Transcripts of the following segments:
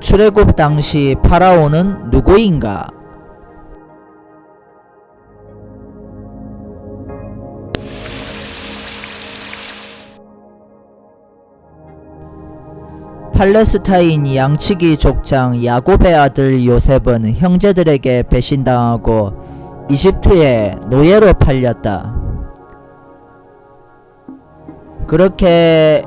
출애굽 당시 파라오는 누구인가? 팔레스타인 양치기 족장 야곱의 아들 요셉은 형제들에게 배신당하고 이집트에 노예로 팔렸다. 그렇게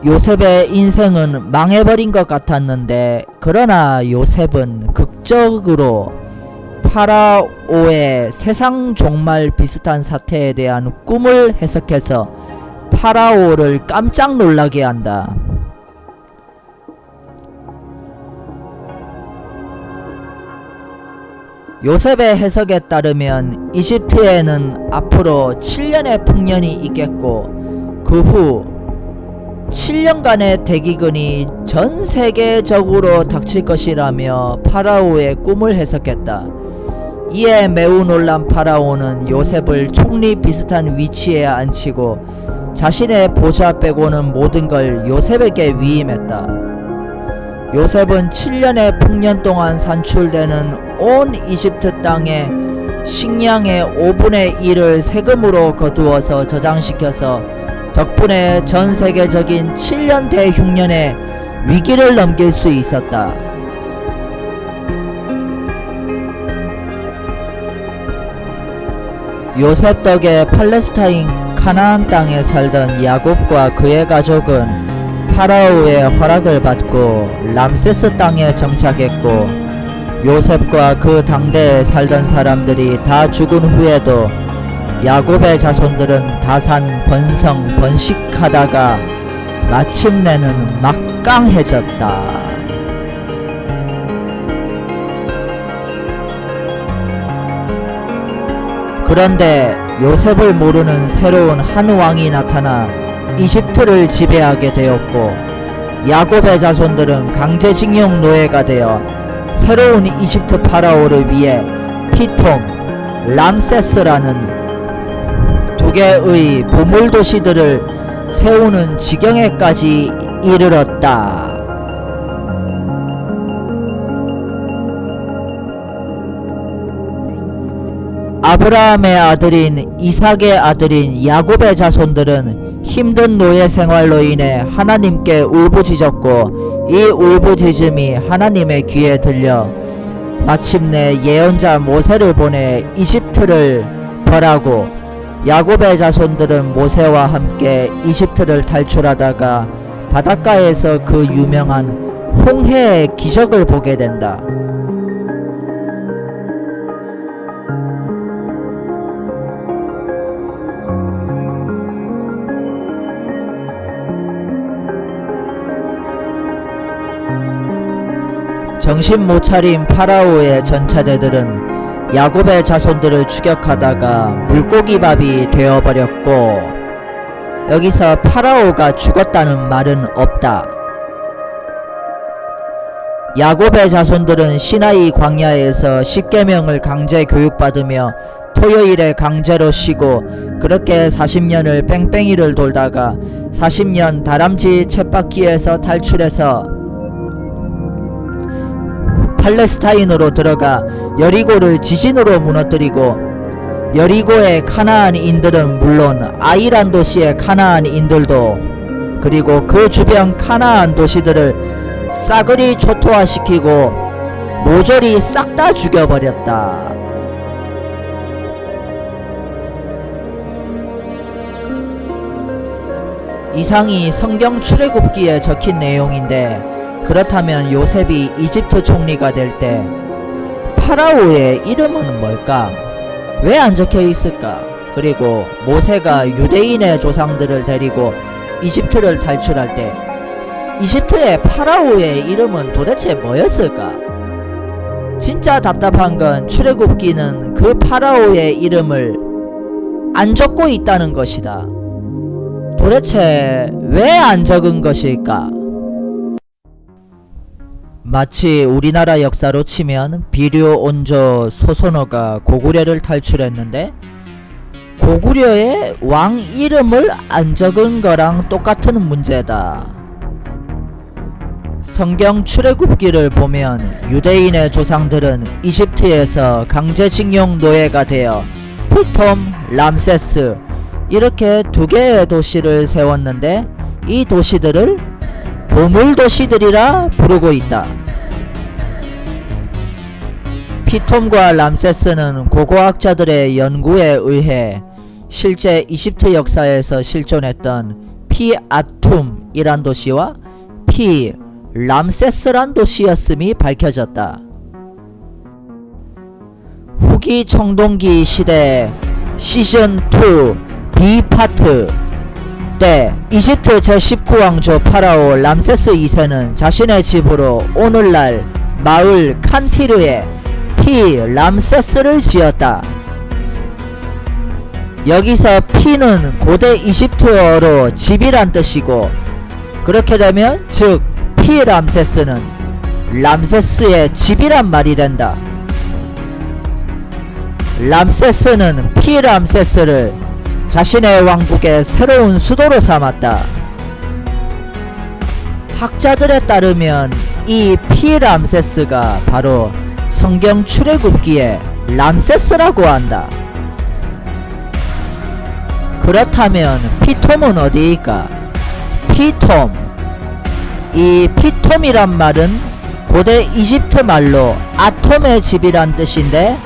요셉의 인생은 망해버린 것 같았는데, 그러나 요셉은 극적으로 파라오의 세상 종말 비슷한 사태에 대한 꿈을 해석해서 파라오를 깜짝 놀라게 한다. 요셉의 해석에 따르면 이집트에는 앞으로 7년의 풍년이 있겠고, 그 후 7년간의 대기근이 전 세계적으로 닥칠 것이라며 파라오의 꿈을 해석했다. 이에 매우 놀란 파라오는 요셉을 총리 비슷한 위치에 앉히고 자신의 보좌 빼고는 모든 걸 요셉에게 위임했다. 요셉은 7년의 풍년 동안 산출되는 온 이집트 땅에 식량의 5분의 1을 세금으로 거두어서 저장시켜서 덕분에 전 세계적인 7년 대흉년의 위기를 넘길 수 있었다. 요셉 덕에 팔레스타인 카나안 땅에 살던 야곱과 그의 가족은 파라오의 허락을 받고 람세스 땅에 정착했고, 요셉과 그 당대에 살던 사람들이 다 죽은 후에도 야곱의 자손들은 다산 번성 번식하다가 마침내는 막강해졌다. 그런데 요셉을 모르는 새로운 한 왕이 나타나 이집트를 지배하게 되었고, 야곱의 자손들은 강제징용 노예가 되어 새로운 이집트 파라오를 위해 피톰, 람세스라는 두 개의 보물 도시들을 세우는 지경에까지 이르렀다. 아브라함의 아들인 이삭의 아들인 야곱의 자손들은 힘든 노예 생활로 인해 하나님께 울부짖었고, 이 울부짖음이 하나님의 귀에 들려 마침내 예언자 모세를 보내 이집트를 벌하고, 야곱의 자손들은 모세와 함께 이집트를 탈출하다가 바닷가에서 그 유명한 홍해의 기적을 보게 된다. 정신 못 차린 파라오의 전차대들은 야곱의 자손들을 추격하다가 물고기밥이 되어버렸고, 여기서 파라오가 죽었다는 말은 없다. 야곱의 자손들은 시나이 광야에서 십계명을 강제 교육받으며 토요일에 강제로 쉬고, 그렇게 40년을 뺑뺑이를 돌다가 40년 다람쥐 쳇바퀴에서 탈출해서 팔레스타인으로 들어가 여리고를 지진으로 무너뜨리고, 여리고의 카나안인들은 물론 아이란 도시의 카나안인들도, 그리고 그 주변 카나안 도시들을 싸그리 초토화시키고 모조리 싹 다 죽여버렸다. 이상이 성경 출애굽기에 적힌 내용인데, 그렇다면 요셉이 이집트 총리가 될 때 파라오의 이름은 뭘까? 왜 안 적혀 있을까? 그리고 모세가 유대인의 조상들을 데리고 이집트를 탈출할 때 이집트의 파라오의 이름은 도대체 뭐였을까? 진짜 답답한 건 출애굽기는 그 파라오의 이름을 안 적고 있다는 것이다. 도대체 왜 안 적은 것일까? 마치 우리나라 역사로 치면 비료 온조 소선호가 고구려를 탈출했는데 고구려의 왕 이름을 안 적은 거랑 똑같은 문제다. 성경 출애굽기를 보면 유대인의 조상들은 이집트에서 강제징용 노예가 되어 피톰, 람세스 이렇게 두 개의 도시를 세웠는데 이 도시들을 보물도시들이라 부르고 있다. 피톰과 람세스는 고고학자들의 연구에 의해 실제 이집트 역사에서 실존했던 피아툼이란 도시와 람세스란 도시였음이 밝혀졌다. 후기 청동기 시대 시즌2 B파트 때 이집트 제19왕조 파라오 람세스 2세는 자신의 집으로 오늘날 마을 칸티르에 람세스를 지었다. 여기서 피는 고대 이집트어로 집이란 뜻이고, 그렇게 되면 즉 람세스는 람세스의 집이란 말이 된다. 람세스는 람세스를 자신의 왕국의 새로운 수도로 삼았다. 학자들에 따르면 이 람세스가 바로 성경 출애굽기의 람세스라고 한다. 그렇다면 피톰은 어디일까? 이 피톰이란 말은 고대 이집트 말로 아톰의 집이란 뜻인데,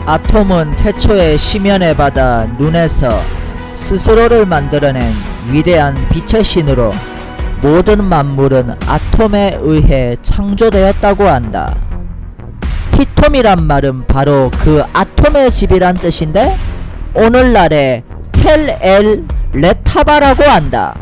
아톰은 태초에 심연의 바다 눈에서 스스로를 만들어낸 위대한 빛의 신으로 모든 만물은 아톰에 의해 창조되었다고 한다. 피톰이란 말은 바로 그 아톰의 집이란 뜻인데 오늘날의 텔 레타바라고 한다.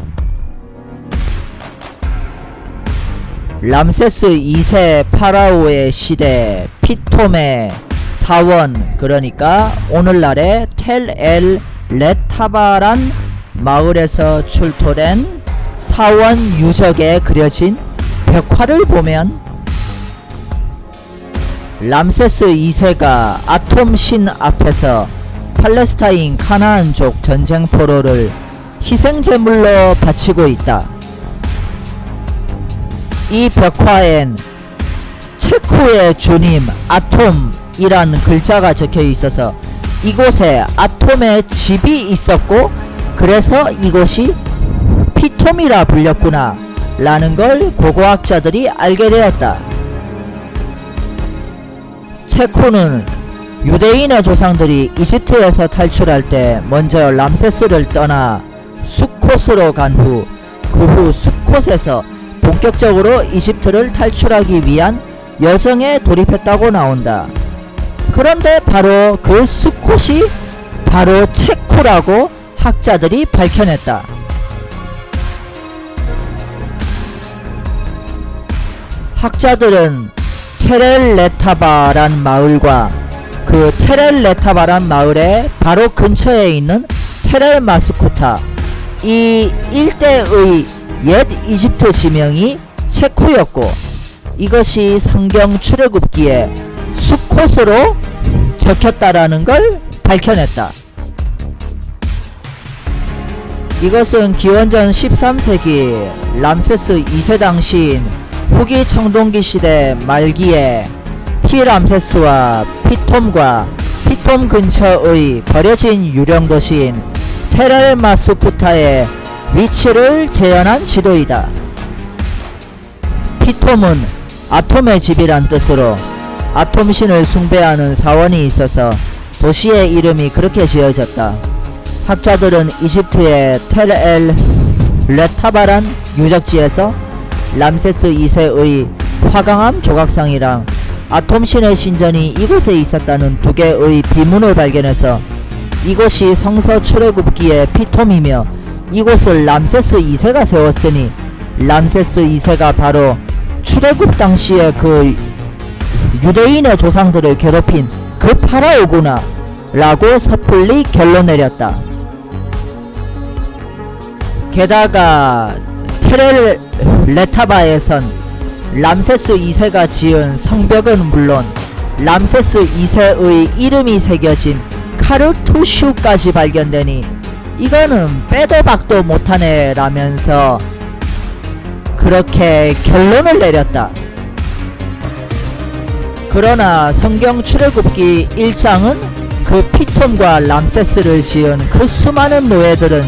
람세스 2세 파라오의 시대 피톰의 사원, 그러니까 오늘날의 텔 레타바란 마을에서 출토된 사원 유적에 그려진 벽화를 보면 람세스 2세가 아톰 신 앞에서 팔레스타인 카나안족 전쟁포로를 희생제물로 바치고 있다. 이 벽화엔 체코의 주님 아톰이란 글자가 적혀 있어서 이곳에 아톰의 집이 있었고, 그래서 이곳이 피톰이라 불렸구나 라는 걸 고고학자들이 알게 되었다. 체코는 유대인의 조상들이 이집트에서 탈출할 때 먼저 람세스를 떠나 수콧으로 간 후 그 후 수콧에서 본격적으로 이집트를 탈출하기 위한 여정에 돌입했다고 나온다. 그런데 바로 그 수콧이 바로 체코라고 학자들이 밝혀냈다. 학자들은 테렐레타바란 마을과 그 테렐레타바란 마을의 바로 근처에 있는 테렐마스코타, 이 일대의 옛 이집트 지명이 체코였고, 이것이 성경 출애굽기에 수콧으로 적혔다라는 걸 밝혀냈다. 이것은 기원전 13세기 람세스 2세 당시인 후기 청동기 시대 말기에 람세스와 피톰과 피톰 근처의 버려진 유령 도시인 테렐마스쿠타의 위치를 재현한 지도이다. 피톰은 아톰의 집이란 뜻으로 아톰신을 숭배하는 사원이 있어서 도시의 이름이 그렇게 지어졌다. 학자들은 이집트의 텔 레타바란 유적지에서 람세스 2세의 화강암 조각상이랑 아톰신의 신전이 이곳에 있었다는 두 개의 비문을 발견해서 이곳이 성서 출애굽기의 피톰이며 이곳을 람세스 2세가 세웠으니 람세스 2세가 바로 출애굽 당시에 그 유대인의 조상들을 괴롭힌 그 파라오구나 라고 섣불리 결론 내렸다. 게다가 테렐레타바에선 람세스 2세가 지은 성벽은 물론 람세스 2세의 이름이 새겨진 카르투슈까지 발견되니 이거는 빼도 박도 못하네 라면서 그 그렇게 결론을 내렸다. 그러나 성경 출애굽기 1장은 그 피톰과 람세스를 지은 그 수많은 노예들은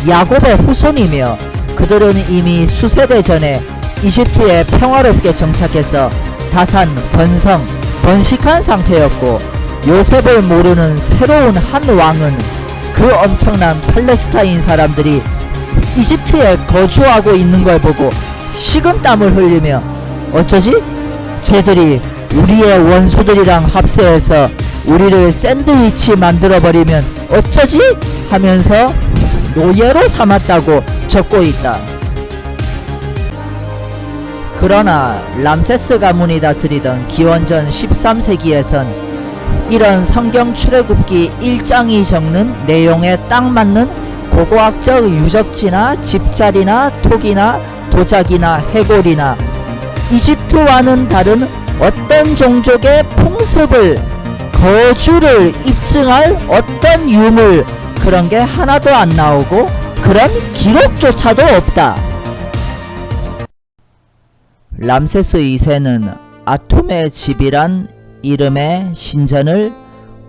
야곱의 후손이며 그들은 이미 수세대 전에 이집트에 평화롭게 정착해서 다산, 번성, 번식한 상태였고 요셉을 모르는 새로운 한 왕은 그 엄청난 팔레스타인 사람들이 이집트에 거주하고 있는 걸 보고 식은땀을 흘리며 어쩌지? 쟤들이 우리의 원수들이랑 합세해서 우리를 샌드위치 만들어버리면 어쩌지? 하면서 노예로 삼았다고 적고 있다. 그러나 람세스 가문이 다스리던 기원전 13세기에선 이런 성경 출애굽기 1장이 적는 내용에 딱 맞는 고고학적 유적지나 집자리나 톡이나 도자기나 해골이나 이집트와는 다른 어떤 종족의 풍습을 거주를 입증할 어떤 유물 그런 게 하나도 안 나오고 그런 기록조차도 없다. 람세스 2세는 아툼의 집이란 이름의 신전을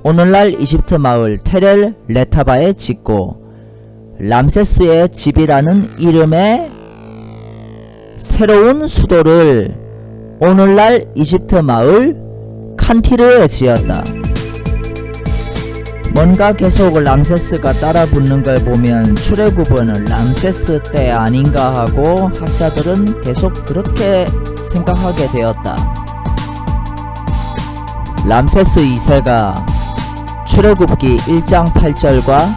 오늘날 이집트 마을 테렐 레타바에 짓고 람세스의 집이라는 이름의 새로운 수도를 오늘날 이집트 마을 칸티르에 지었다. 뭔가 계속 람세스가 따라 붙는 걸 보면 출애굽은 람세스 때 아닌가 하고 학자들은 계속 그렇게 생각하게 되었다. 람세스 2세가 출애굽기 1장 8절과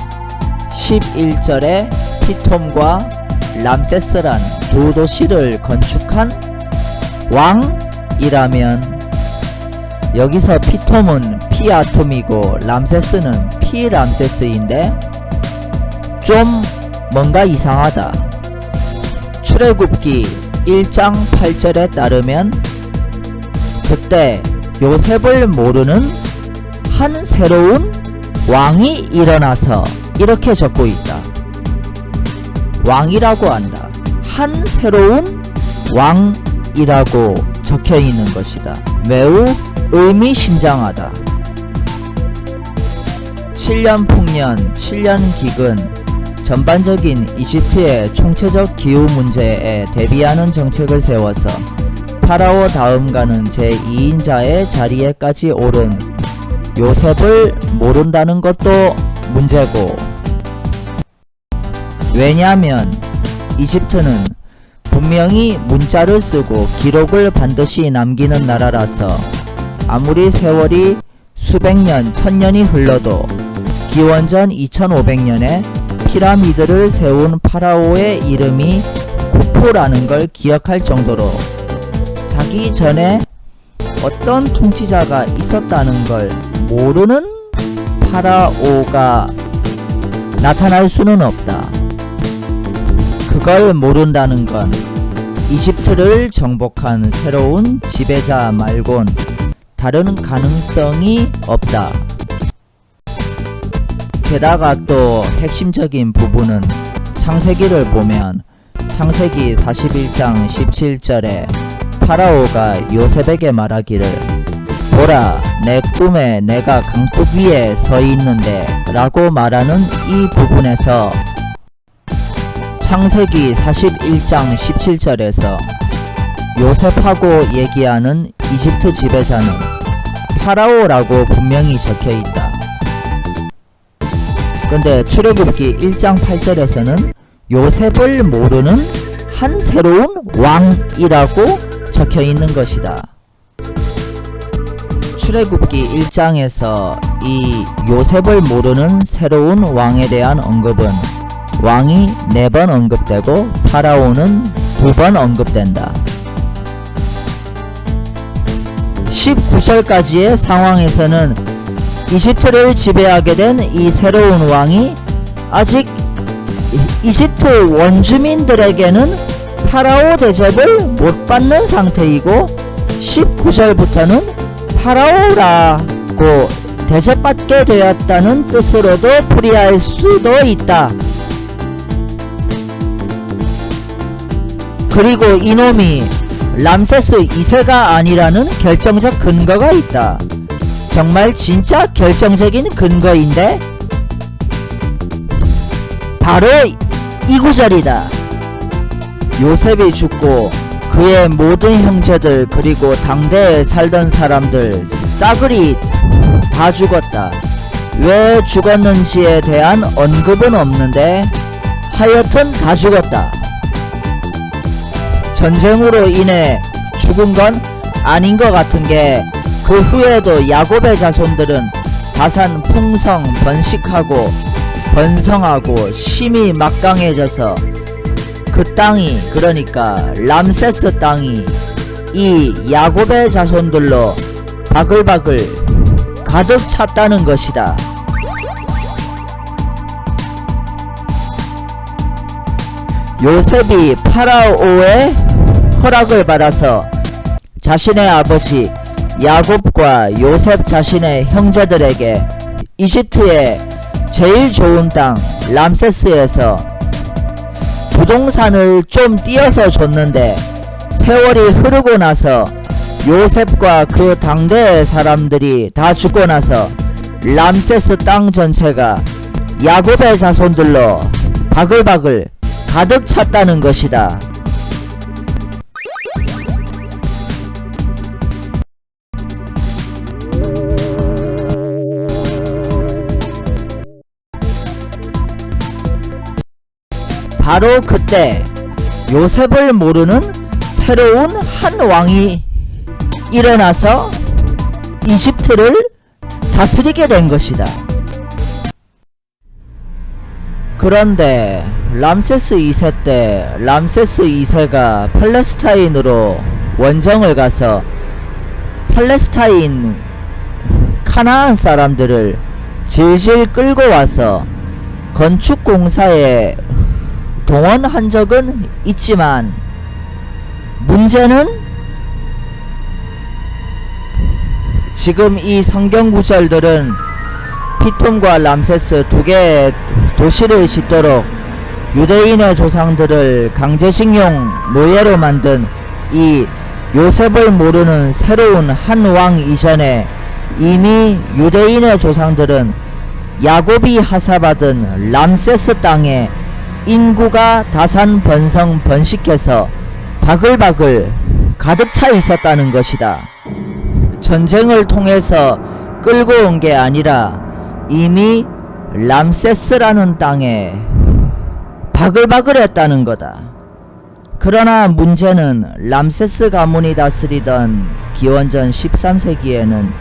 11절에 피톰과 람세스란 두 도시를 건축한 왕이라면 여기서 피톰은 피아톰이고 람세스는 피람세스인데 좀 뭔가 이상하다. 출애굽기 1장 8절에 따르면 그때 요셉을 모르는 한 새로운 왕이 일어나서 이렇게 적고 있다. 왕이라고 한다. 한 새로운 왕이라고 적혀 있는 것이다. 매우 의미심장하다. 7년 풍년, 7년 기근, 전반적인 이집트의 총체적 기후 문제에 대비하는 정책을 세워서 파라오 다음 가는 제2인자의 자리에까지 오른 요셉을 모른다는 것도 문제고, 왜냐하면 이집트는 분명히 문자를 쓰고 기록을 반드시 남기는 나라라서 아무리 세월이 수백 년, 천년이 흘러도 기원전 2500년에 피라미드를 세운 파라오의 이름이 쿠푸라는 걸 기억할 정도로 자기 전에 어떤 통치자가 있었다는 걸 모르는 파라오가 나타날 수는 없다. 그걸 모른다는 건 이집트를 정복한 새로운 지배자 말곤 다른 가능성이 없다. 게다가 또 핵심적인 부분은 창세기를 보면 창세기 41장 17절에 파라오가 요셉에게 말하기를 보라, 내 꿈에 내가 강둑 위에 서 있는데 라고 말하는 이 부분에서 창세기 41장 17절에서 요셉하고 얘기하는 이집트 지배자는 파라오라고 분명히 적혀있다. 근데 출애굽기 1장 8절에서는 요셉을 모르는 한 새로운 왕이라고 적혀있는 것이다. 출애굽기 1장에서 이 요셉을 모르는 새로운 왕에 대한 언급은 왕이 4번 언급되고 파라오는 2번 언급된다. 19절까지의 상황에서는 이집트를 지배하게 된 이 새로운 왕이 아직 이집트 원주민들에게는 파라오 대접을 못 받는 상태이고 19절부터는 파라오라고 대접받게 되었다는 뜻으로도 풀이할 수도 있다. 그리고 이놈이 람세스 2세가 아니라는 결정적 근거가 있다. 정말 진짜 결정적인 근거인데 바로 이 구절이다. 요셉이 죽고 그의 모든 형제들 그리고 당대에 살던 사람들 싸그리 다 죽었다. 왜 죽었는지에 대한 언급은 없는데 하여튼 다 죽었다. 전쟁으로 인해 죽은 건 아닌 것 같은 게 그 후에도 야곱의 자손들은 다산 풍성 번식하고 번성하고 심히 막강해져서 그 땅이, 그러니까 람세스 땅이 이 야곱의 자손들로 바글바글 가득 찼다는 것이다. 요셉이 파라오의 허락을 받아서 자신의 아버지 야곱과 요셉 자신의 형제들에게 이집트의 제일 좋은 땅 람세스에서 부동산을 좀 띄어서 줬는데 세월이 흐르고 나서 요셉과 그 당대의 사람들이 다 죽고 나서 람세스 땅 전체가 야곱의 자손들로 바글바글 가득 찼다는 것이다. 바로 그때 요셉을 모르는 새로운 한 왕이 일어나서 이집트를 다스리게 된 것이다. 그런데 람세스 2세 때 람세스 2세가 팔레스타인으로 원정을 가서 팔레스타인 카나안 사람들을 질질 끌고 와서 건축공사에 동원한 적은 있지만 문제는 지금 이 성경 구절들은 피톰과 람세스 두 개의 도시를 짓도록 유대인의 조상들을 강제징용 노예로 만든 이 요셉을 모르는 새로운 한 왕 이전에 이미 유대인의 조상들은 야곱이 하사받은 람세스 땅에 인구가 다산 번성 번식해서 바글바글 가득 차 있었다는 것이다. 전쟁을 통해서 끌고 온 게 아니라 이미 람세스라는 땅에 바글바글 했다는 거다. 그러나 문제는 람세스 가문이 다스리던 기원전 13세기에는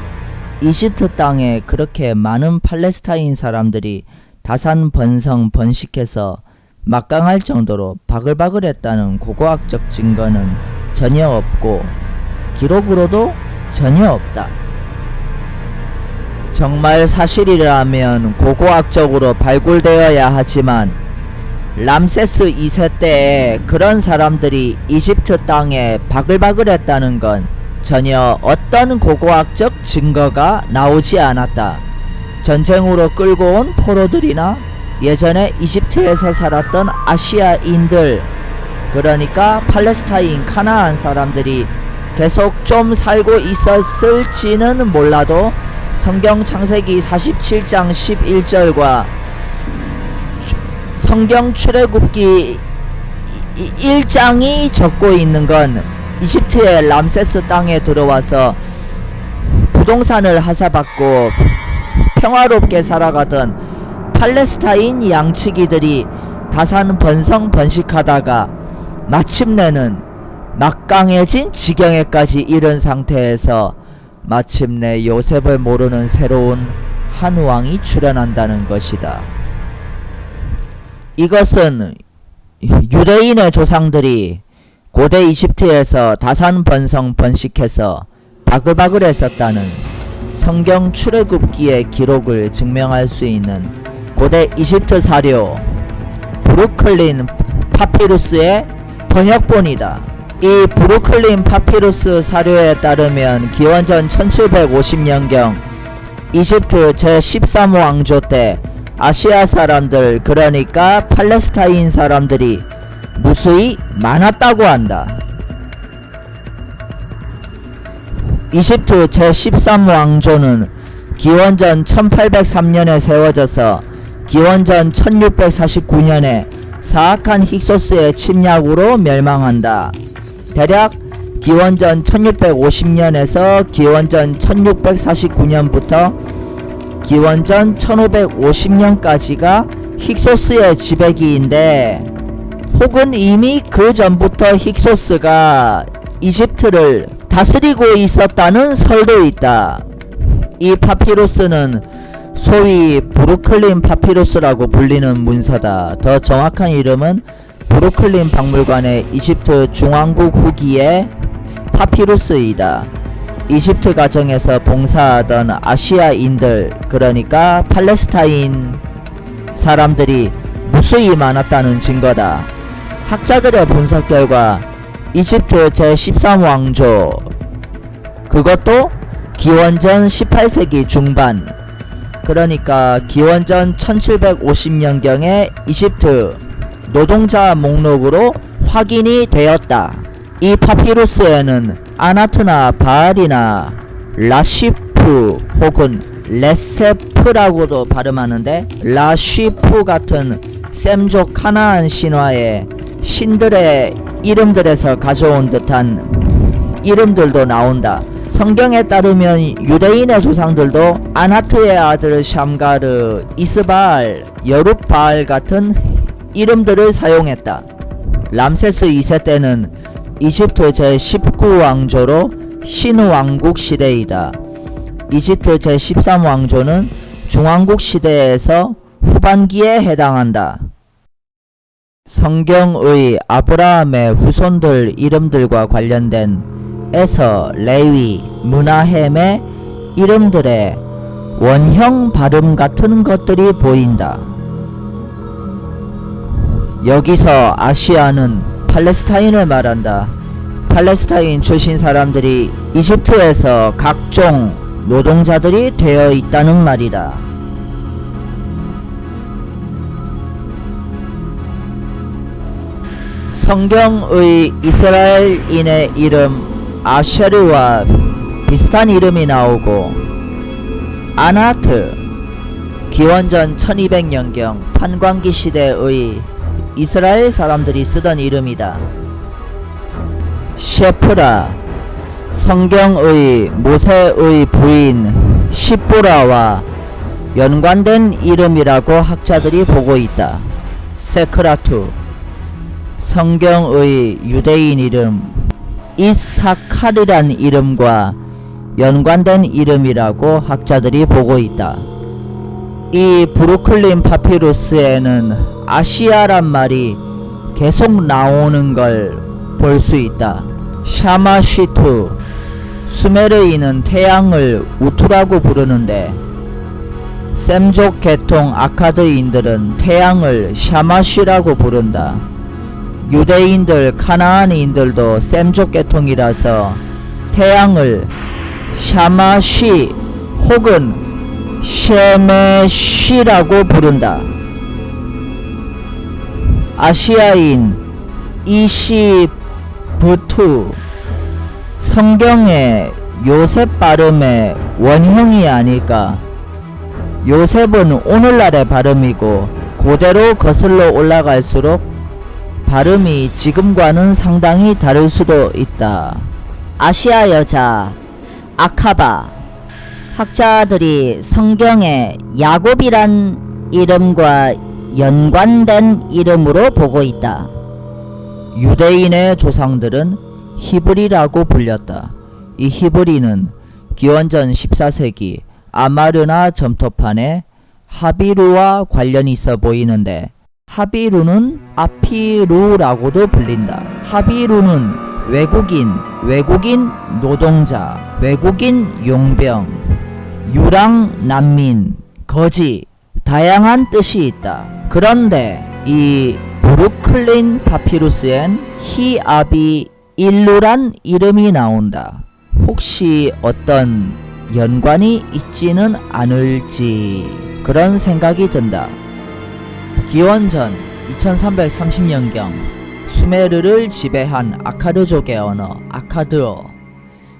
이집트 땅에 그렇게 많은 팔레스타인 사람들이 다산 번성 번식해서 막강할 정도로 바글바글 했다는 고고학적 증거는 전혀 없고 기록으로도 전혀 없다. 정말 사실이라면 고고학적으로 발굴되어야 하지만 람세스 2세 때에 그런 사람들이 이집트 땅에 바글바글 했다는 건 전혀 어떤 고고학적 증거가 나오지 않았다. 전쟁으로 끌고 온 포로들이나 예전에 이집트에서 살았던 아시아인들, 그러니까 팔레스타인 카나안 사람들이 계속 좀 살고 있었을지는 몰라도 성경 창세기 47장 11절과 성경 출애굽기 1장이 적고 있는 건 이집트의 람세스 땅에 들어와서 부동산을 하사받고 평화롭게 살아가던 팔레스타인 양치기들이 다산 번성 번식하다가 마침내는 막강해진 지경에까지 이른 상태에서 마침내 요셉을 모르는 새로운 한 왕이 출현한다는 것이다. 이것은 유대인의 조상들이 고대 이집트에서 다산 번성 번식해서 바글바글 했었다는 성경 출애굽기의 기록을 증명할 수 있는 고대 이집트 사료 브루클린 파피루스의 번역본이다. 이 브루클린 파피루스 사료에 따르면 기원전 1750년경 이집트 제13 왕조 때 아시아 사람들, 그러니까 팔레스타인 사람들이 무수히 많았다고 한다. 이집트 제13왕조는 기원전 1803년에 세워져서 기원전 1649년에 사악한 힉소스의 침략으로 멸망한다. 대략 기원전 1650년에서 기원전 1649년부터 기원전 1550년까지가 힉소스의 지배기인데, 혹은 이미 그 전부터 힉소스가 이집트를 다스리고 있었다는 설도 있다. 이 파피루스는 소위 브루클린 파피루스라고 불리는 문서다. 더 정확한 이름은 브루클린 박물관의 이집트 중왕국 후기의 파피루스이다. 이집트 가정에서 봉사하던 아시아인들, 그러니까 팔레스타인 사람들이 무수히 많았다는 증거다. 학자들의 분석 결과 이집트 제13왕조, 그것도 기원전 18세기 중반, 그러니까 기원전 1750년경에 이집트 노동자 목록으로 확인이 되었다. 이 파피루스에는 아나트나 바알이나 라시프 혹은 레세프라고도 발음하는데, 라시프 같은 셈족 카나안 신화의 신들의 이름들에서 가져온 듯한 이름들도 나온다. 성경에 따르면 유대인의 조상들도 아나트의 아들 샴가르, 이스바알, 여룻바알 같은 이름들을 사용했다. 람세스 2세 때는 이집트 제19왕조로 신왕국 시대이다. 이집트 제13왕조는 중왕국 시대에서 후반기에 해당한다. 성경의 아브라함의 후손들 이름들과 관련된 에서, 레위, 므나헴의 이름들의 원형 발음 같은 것들이 보인다. 여기서 아시아는 팔레스타인을 말한다. 팔레스타인 출신 사람들이 이집트에서 각종 노동자들이 되어 있다는 말이다. 성경의 이스라엘인의 이름 아셔르와 비슷한 이름이 나오고, 아나트, 기원전 1200년경 판광기 시대의 이스라엘 사람들이 쓰던 이름이다. 셰프라, 성경의 모세의 부인 시보라와 연관된 이름이라고 학자들이 보고 있다. 세크라투, 성경의 유대인 이름 이사칼이란 이름과 연관된 이름이라고 학자들이 보고 있다. 이 브루클린 파피루스에는 아시아란 말이 계속 나오는 걸 볼 수 있다. 샤마시투, 수메르인은 태양을 우투라고 부르는데, 셈족 계통 아카드인들은 태양을 샤마시라고 부른다. 유대인들, 카나안인들도 셈족 계통이라서 태양을 샤마시 혹은 셰메시라고 부른다. 아시아인 이시부투, 성경의 요셉 발음의 원형이 아닐까. 요셉은 오늘날의 발음이고 고대로 거슬러 올라갈수록 발음이 지금과는 상당히 다를 수도 있다. 아시아 여자 아카바, 학자들이 성경에 야곱이란 이름과 연관된 이름으로 보고 있다. 유대인의 조상들은 히브리라고 불렸다. 이 히브리는 기원전 14세기 아마르나 점토판에 하비루와 관련이 있어 보이는데, 하비루는 아피루라고도 불린다. 하비루는 외국인 노동자, 외국인 용병, 유랑 난민, 거지, 다양한 뜻이 있다. 그런데 이 브루클린 파피루스엔 히아비 일루란 이름이 나온다. 혹시 어떤 연관이 있지는 않을지 그런 생각이 든다. 기원전 2330년경 수메르를 지배한 아카드족의 언어 아카드어,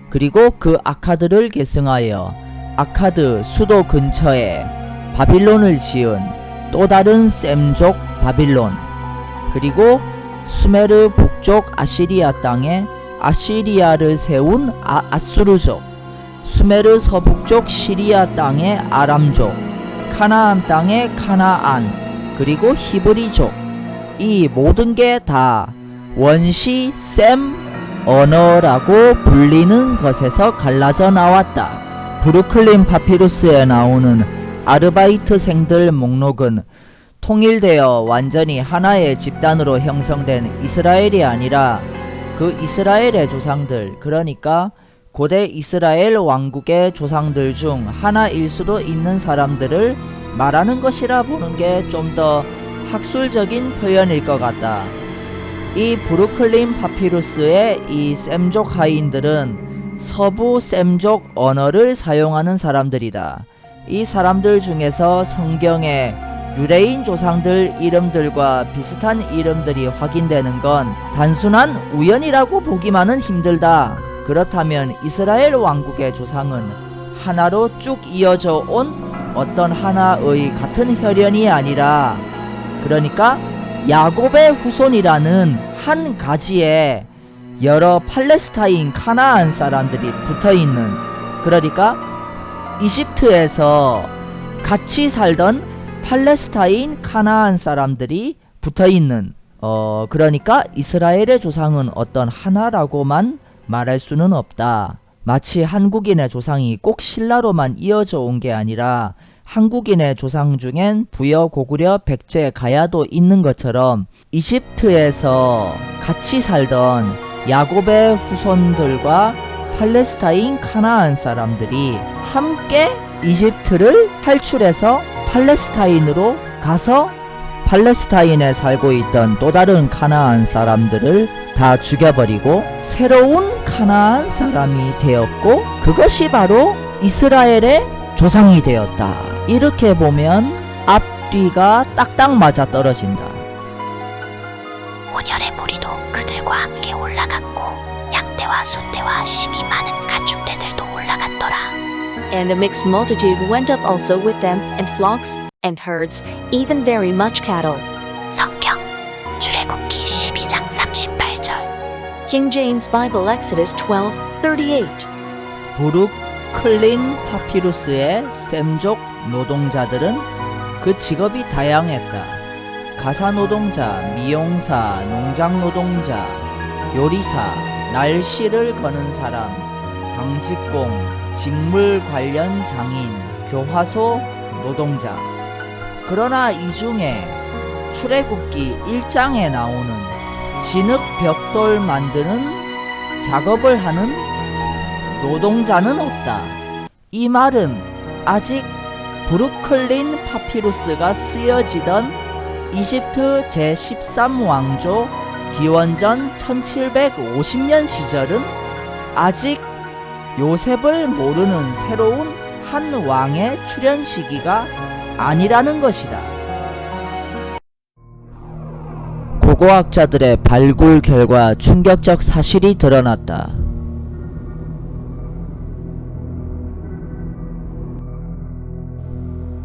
그리고 그 아카드를 계승하여 아카드 수도 근처에 바빌론을 지은 또 다른 셈족 바빌론, 그리고 수메르 북쪽 아시리아 땅에 아시리아를 세운 아수르족, 수메르 서북쪽 시리아 땅에 아람족, 카나안 땅에 카나안, 그리고 히브리족, 이 모든 게 다 원시 셈 언어라고 불리는 것에서 갈라져 나왔다. 브루클린 파피루스에 나오는 아르바이트생들 목록은 통일되어 완전히 하나의 집단으로 형성된 이스라엘이 아니라 그 이스라엘의 조상들, 그러니까 고대 이스라엘 왕국의 조상들 중 하나일 수도 있는 사람들을 말하는 것이라 보는 게 좀 더 학술적인 표현일 것 같다. 이 브루클린 파피루스의 이 셈족 하인들은 서부 셈족 언어를 사용하는 사람들이다. 이 사람들 중에서 성경에 유대인 조상들 이름들과 비슷한 이름들이 확인되는 건 단순한 우연이라고 보기만은 힘들다. 그렇다면 이스라엘 왕국의 조상은 하나로 쭉 이어져 온 어떤 하나의 같은 혈연이 아니라, 그러니까 야곱의 후손이라는 한 가지에 여러 팔레스타인 카나안 사람들이 붙어있는, 그러니까 이집트에서 같이 살던 팔레스타인 카나안 사람들이 붙어있는, 그러니까 이스라엘의 조상은 어떤 하나라고만 말할 수는 없다. 마치 한국인의 조상이 꼭 신라로만 이어져 온 게 아니라 한국인의 조상 중엔 부여, 고구려, 백제, 가야도 있는 것처럼 이집트에서 같이 살던 야곱의 후손들과 팔레스타인 카나안 사람들이 함께 이집트를 탈출해서 팔레스타인으로 가서 팔레스타인에 살고 있던 또 다른 카나안 사람들을 다 죽여버리고 새로운 카나안 사람이 되었고, 그것이 바로 이스라엘의 조상이 되었다. 이렇게 보면 앞뒤가 딱딱 맞아 떨어진다. 온열의 무리도 그들과 함께 올라갔고 양떼와 소떼와 심이 많은 가축대들도 올라갔더라. And a mixed multitude went up also with them, and flocks, and herds, even very much cattle. 성경 출애굽기 12장 38절. King James Bible Exodus 12:38. 브루클린 파피루스의 셈족 노동자들은 그 직업이 다양했다. 가사 노동자, 미용사, 농장 노동자, 요리사, 날씨를 거는 사람, 방직공, 직물 관련 장인, 교화소 노동자. 그러나 이 중에 출애굽기 1장에 나오는 진흙 벽돌 만드는 작업을 하는 노동자는 없다. 이 말은 아직 브루클린 파피루스가 쓰여지던 이집트 제13왕조 기원전 1750년 시절은 아직 요셉을 모르는 새로운 한 왕의 출현 시기가 아니라는 것이다. 고고학자들의 발굴 결과 충격적 사실이 드러났다.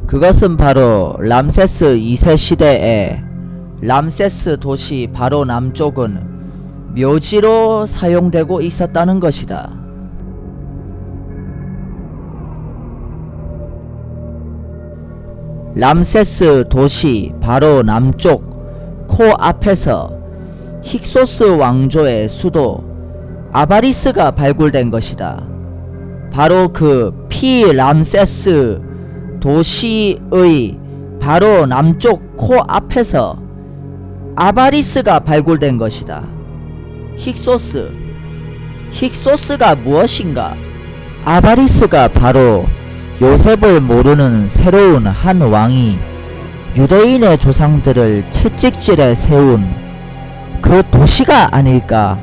그것은 바로 람세스 2세 시대에 람세스 도시 바로 남쪽은 묘지로 사용되고 있었다는 것이다. 람세스 도시 바로 남쪽 코앞에서 힉소스 왕조의 수도 아바리스가 발굴된 것이다. 바로 그 피람세스 도시의 바로 남쪽 코앞에서 아바리스가 발굴된 것이다. 힉소스가 무엇인가? 아바리스가 바로 요셉을 모르는 새로운 한 왕이 유대인의 조상들을 채찍질에 세운 그 도시가 아닐까.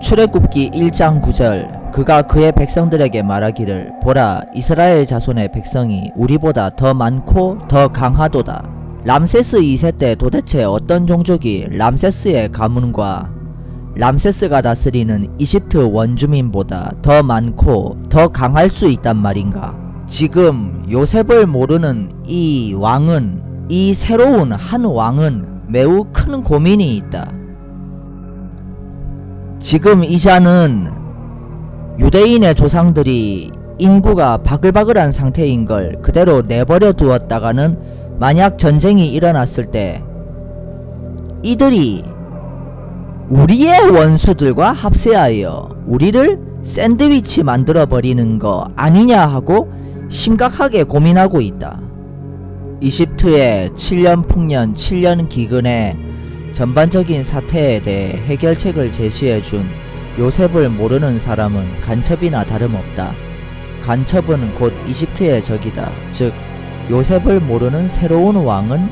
출애굽기 1장 9절, 그가 그의 백성들에게 말하기를 보라, 이스라엘 자손의 백성이 우리보다 더 많고 더 강하도다. 람세스 2세 때 도대체 어떤 종족이 람세스의 가문과 람세스가 다스리는 이집트 원주민보다 더 많고 더 강할 수 있단 말인가? 지금 요셉을 모르는 이 왕은, 이 새로운 한 왕은 매우 큰 고민이 있다. 지금 이자는 유대인의 조상들이 인구가 바글바글한 상태인 걸 그대로 내버려 두었다가는 만약 전쟁이 일어났을 때 이들이 우리의 원수들과 합세하여 우리를 샌드위치 만들어 버리는 거 아니냐 하고 심각하게 고민하고 있다. 이집트의 7년 풍년 7년 기근의 전반적인 사태에 대해 해결책을 제시해준 요셉을 모르는 사람은 간첩이나 다름없다. 간첩은 곧 이집트의 적이다. 즉 요셉을 모르는 새로운 왕은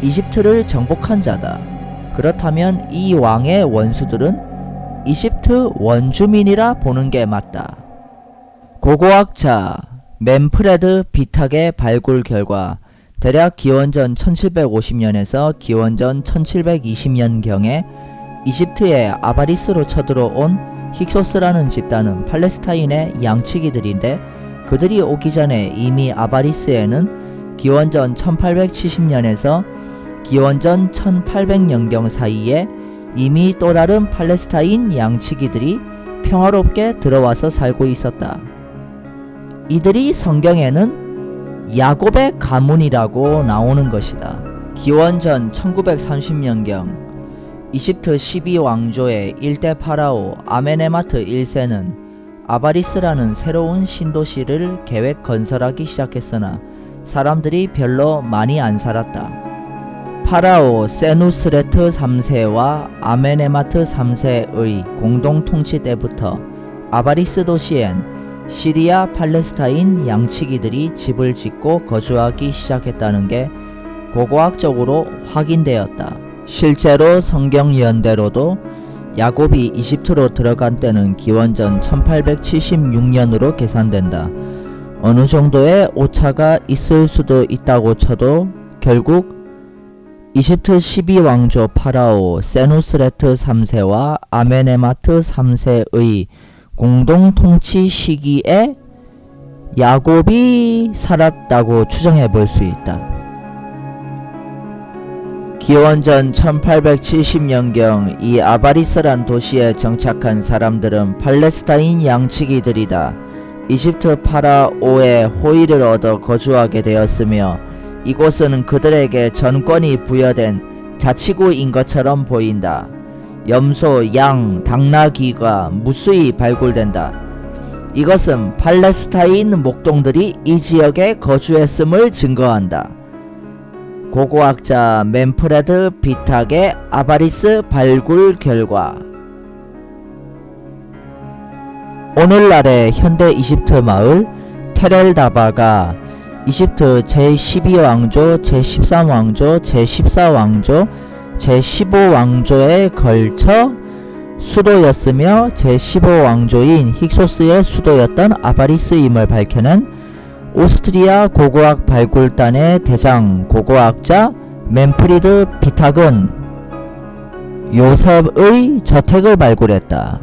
이집트를 정복한 자다. 그렇다면 이 왕의 원수들은 이집트 원주민이라 보는 게 맞다. 고고학자 맨프레드 비탁의 발굴 결과 대략 기원전 1750년에서 기원전 1720년경에 이집트의 아바리스로 쳐들어온 힉소스라는 집단은 팔레스타인의 양치기들인데 그들이 오기 전에 이미 아바리스에는 기원전 1870년에서 기원전 1800년경 사이에 이미 또 다른 팔레스타인 양치기들이 평화롭게 들어와서 살고 있었다. 이들이 성경에는 야곱의 가문이라고 나오는 것이다. 기원전 1930년경 이집트 12왕조의 일대 파라오 아메네마트 1세는 아바리스라는 새로운 신도시를 계획 건설하기 시작했으나 사람들이 별로 많이 안 살았다. 파라오 세누스레트 3세와 아메네마트 3세의 공동 통치 때부터 아바리스 도시엔 시리아 팔레스타인 양치기들이 집을 짓고 거주하기 시작했다는 게 고고학적으로 확인되었다. 실제로 성경 예언대로도 야곱이 이집트로 들어간 때는 기원전 1876년으로 계산된다. 어느 정도의 오차가 있을 수도 있다고 쳐도 결국 이집트 12왕조 파라오 세누스레트 3세와 아메네마트 3세의 공동 통치 시기에 야곱이 살았다고 추정해 볼 수 있다. 기원전 1870년경 이 아바리스란 도시에 정착한 사람들은 팔레스타인 양치기들이다. 이집트 파라오의 호의를 얻어 거주하게 되었으며 이곳은 그들에게 전권이 부여된 자치구인 것처럼 보인다. 염소, 양, 당나귀가 무수히 발굴된다. 이것은 팔레스타인 목동들이 이 지역에 거주했음을 증거한다. 고고학자 맨프레드 비탁의 아바리스 발굴 결과 오늘날의 현대 이집트 마을 테렐다바가 이집트 제12왕조, 제13왕조, 제14왕조, 제15왕조에 걸쳐 수도였으며 제15왕조인 힉소스의 수도였던 아바리스임을 밝혀낸 오스트리아 고고학 발굴단의 대장 고고학자 맨프리드 비탁은 요셉의 저택을 발굴했다.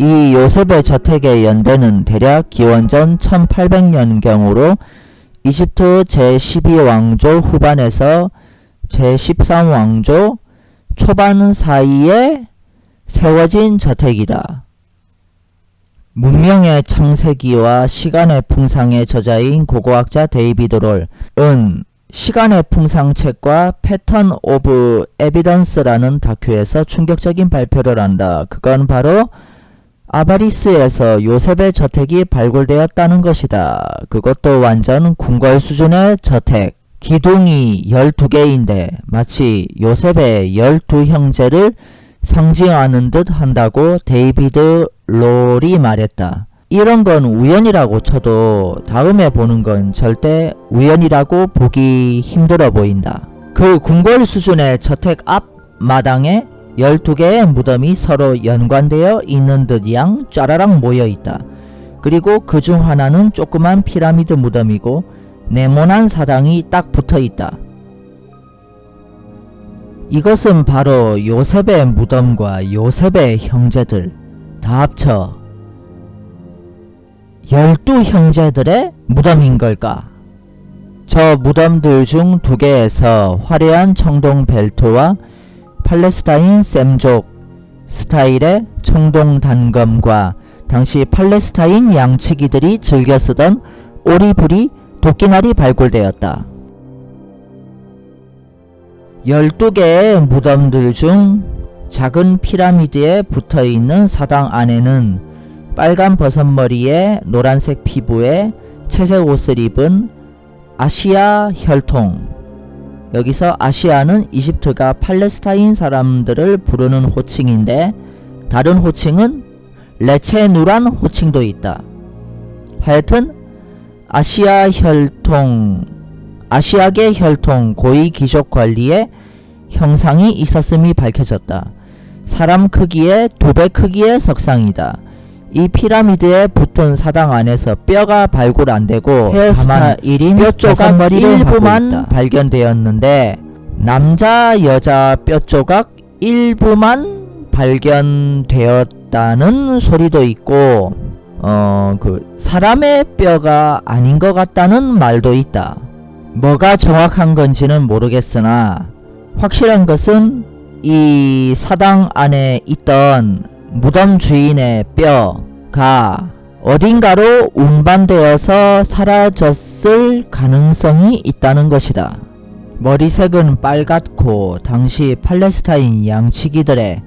이 요셉의 저택의 연대는 대략 기원전 1800년경으로 이집트 제12왕조 후반에서 제13왕조 초반 사이에 세워진 저택이다. 문명의 창세기와 시간의 풍상의 저자인 고고학자 데이비드 롤은 시간의 풍상 책과 패턴 오브 에비던스라는 다큐에서 충격적인 발표를 한다. 그건 바로 아바리스에서 요셉의 저택이 발굴되었다는 것이다. 그것도 완전 궁궐 수준의 저택. 기둥이 12개인데 마치 요셉의 12형제를 상징하는 듯 한다고 데이비드 롤이 말했다. 이런 건 우연이라고 쳐도 다음에 보는 건 절대 우연이라고 보기 힘들어 보인다. 그 궁궐 수준의 저택 앞 마당에 12개의 무덤이 서로 연관되어 있는 듯 양 쫘라락 모여 있다. 그리고 그 중 하나는 조그만 피라미드 무덤이고 네모난 사당이 딱 붙어 있다. 이것은 바로 요셉의 무덤과 요셉의 형제들 다 합쳐 12형제들의 무덤인 걸까? 저 무덤들 중 2개에서 화려한 청동 벨트와 팔레스타인 샘족 스타일의 청동 단검과 당시 팔레스타인 양치기들이 즐겨 쓰던 오리불이 도끼날이 발굴되었다. 12개의 무덤들 중 작은 피라미드에 붙어있는 사당 안에는 빨간 버섯머리에 노란색 피부에 채색 옷을 입은 아시아 혈통, 여기서 아시아는 이집트가 팔레스타인 사람들을 부르는 호칭인데 다른 호칭은 레체누란 호칭도 있다. 하여튼 아시아계 혈통 고위 귀족 관리에 형상이 있었음이 밝혀졌다. 사람 크기의 2배 크기의 석상이다. 이 피라미드에 붙은 사당 안에서 뼈가 발굴 안되고 헤어스타일인 뼈 조각 일부만 발견되었는데 남자 여자 뼈 조각 일부만 발견되었다는 소리도 있고 사람의 뼈가 아닌 것 같다는 말도 있다. 뭐가 정확한 건지는 모르겠으나 확실한 것은 이 사당 안에 있던 무덤 주인의 뼈가 어딘가로 운반되어서 사라졌을 가능성이 있다는 것이다. 머리색은 빨갛고 당시 팔레스타인 양치기들의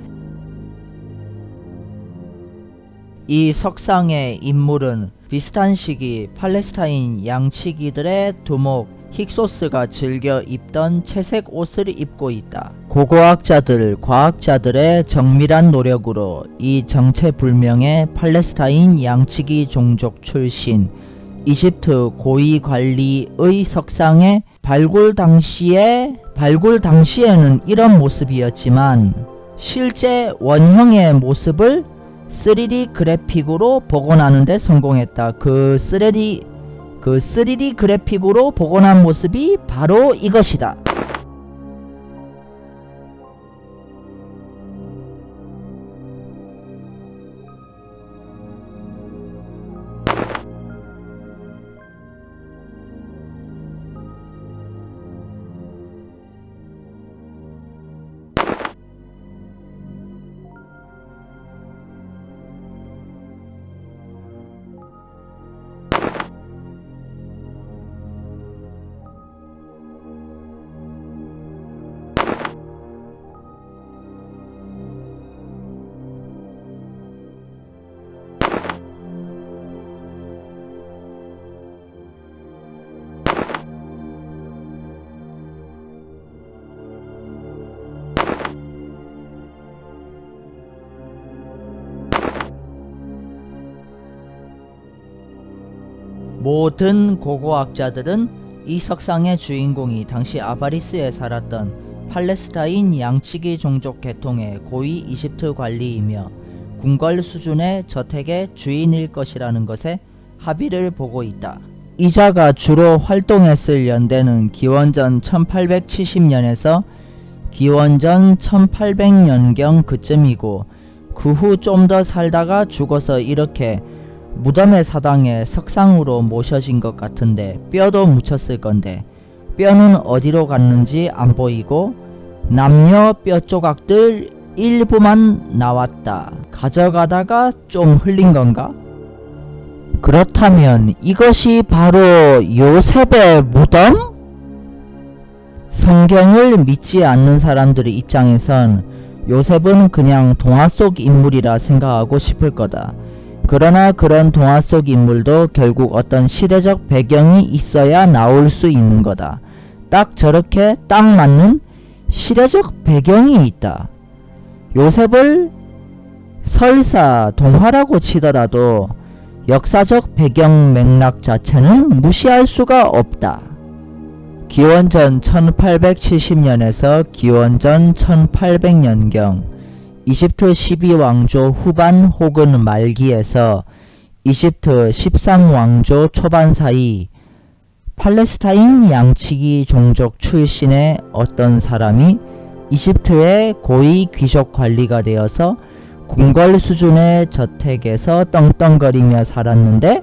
이 석상의 인물은 비슷한 시기 팔레스타인 양치기들의 두목 힉소스가 즐겨 입던 채색 옷을 입고 있다. 고고학자들, 과학자들의 정밀한 노력으로 이 정체불명의 팔레스타인 양치기 종족 출신 이집트 고위 관리의 석상의 발굴 당시에는 이런 모습이었지만 실제 원형의 모습을 3D 그래픽으로 복원하는 데 성공했다. 그 3D 그래픽으로 복원한 모습이 바로 이것이다. 모든 고고학자들은 이 석상의 주인공이 당시 아바리스에 살았던 팔레스타인 양치기 종족 계통의 고위 이집트 관리이며 궁궐 수준의 저택의 주인일 것이라는 것에 합의를 보고 있다. 이자가 주로 활동했을 연대는 기원전 1870년에서 기원전 1800년경 그쯤이고 그 후 좀 더 살다가 죽어서 이렇게 무덤의 사당에 석상으로 모셔진 것 같은데 뼈도 묻혔을 건데 뼈는 어디로 갔는지 안 보이고 남녀 뼈 조각들 일부만 나왔다. 가져가다가 좀 흘린 건가? 그렇다면 이것이 바로 요셉의 무덤? 성경을 믿지 않는 사람들의 입장에선 요셉은 그냥 동화 속 인물이라 생각하고 싶을 거다. 그러나 그런 동화 속 인물도 결국 어떤 시대적 배경이 있어야 나올 수 있는 거다. 딱 저렇게 딱 맞는 시대적 배경이 있다. 요셉을 설사 동화라고 치더라도 역사적 배경 맥락 자체는 무시할 수가 없다. 기원전 1870년에서 기원전 1800년경 이집트 12왕조 후반 혹은 말기에서 이집트 13왕조 초반 사이 팔레스타인 양치기 종족 출신의 어떤 사람이 이집트의 고위 귀족 관리가 되어서 궁궐 수준의 저택에서 떵떵거리며 살았는데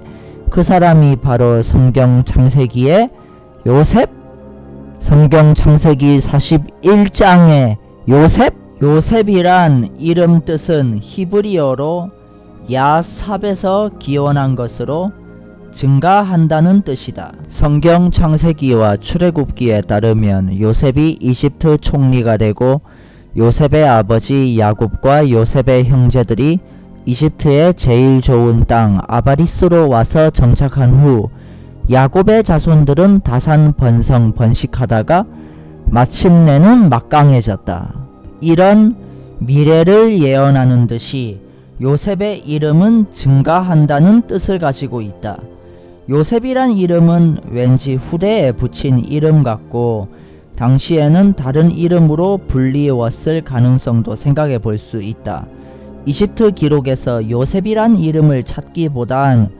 그 사람이 바로 성경 창세기의 요셉? 성경 창세기 41장의 요셉? 요셉이란 이름 뜻은 히브리어로 야삽에서 기원한 것으로 증가한다는 뜻이다. 성경 창세기와 출애굽기에 따르면 요셉이 이집트 총리가 되고 요셉의 아버지 야곱과 요셉의 형제들이 이집트의 제일 좋은 땅 아바리스로 와서 정착한 후 야곱의 자손들은 다산번성 번식하다가 마침내는 막강해졌다. 이런 미래를 예언하는 듯이 요셉의 이름은 증가한다는 뜻을 가지고 있다. 요셉이란 이름은 왠지 후대에 붙인 이름 같고 당시에는 다른 이름으로 불리웠을 가능성도 생각해 볼 수 있다. 이집트 기록에서 요셉이란 이름을 찾기보단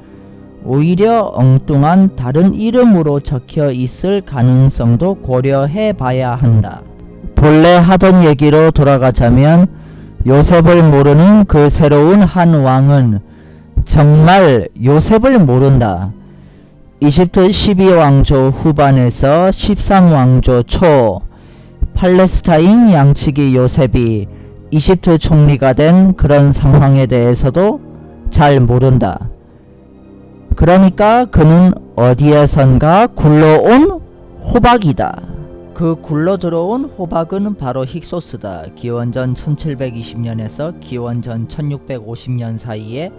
오히려 엉뚱한 다른 이름으로 적혀 있을 가능성도 고려해 봐야 한다. 본래 하던 얘기로 돌아가자면 요셉을 모르는 그 새로운 한 왕은 정말 요셉을 모른다. 이집트 12왕조 후반에서 13왕조 초 팔레스타인 양치기 요셉이 이집트 총리가 된 그런 상황에 대해서도 잘 모른다. 그러니까 그는 어디에선가 굴러온 호박이다. 그 굴러 들어온 호박은 바로 힉소스다. 기원전 1720년에서 기원전 1650년 사이에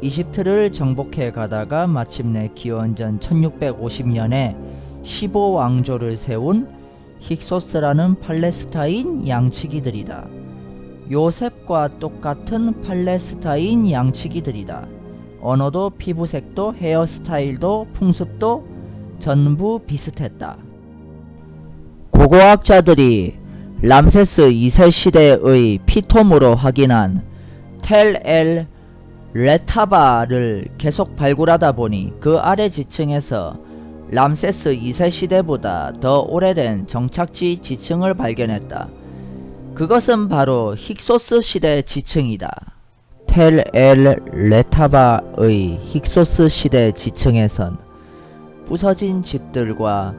이집트를 정복해 가다가 마침내 기원전 1650년에 15왕조를 세운 힉소스라는 팔레스타인 양치기들이다. 요셉과 똑같은 팔레스타인 양치기들이다. 언어도 피부색도 헤어스타일도 풍습도 전부 비슷했다. 고고학자들이 람세스 2세 시대의 피토모로 확인한 텔 레타바를 계속 발굴하다 보니 그 아래 지층에서 람세스 2세 시대보다 더 오래된 정착지 지층을 발견했다. 그것은 바로 힉소스 시대 지층이다. 텔 레타바의 힉소스 시대 지층에선 부서진 집들과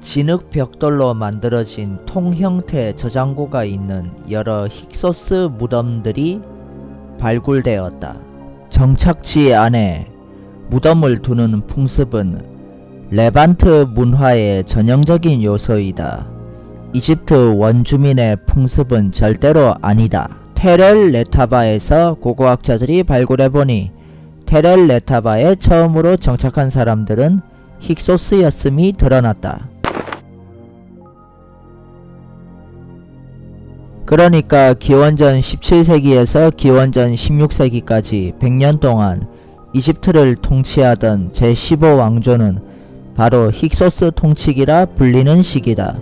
진흙 벽돌로 만들어진 통 형태 저장고가 있는 여러 힉소스 무덤들이 발굴되었다. 정착지 안에 무덤을 두는 풍습은 레반트 문화의 전형적인 요소이다. 이집트 원주민의 풍습은 절대로 아니다. 테렐 레타바에서 고고학자들이 발굴해보니 테렐 레타바에 처음으로 정착한 사람들은 힉소스였음이 드러났다. 그러니까 기원전 17세기에서 기원전 16세기까지 100년 동안 이집트를 통치하던 제15왕조는 바로 힉소스 통치기라 불리는 시기다.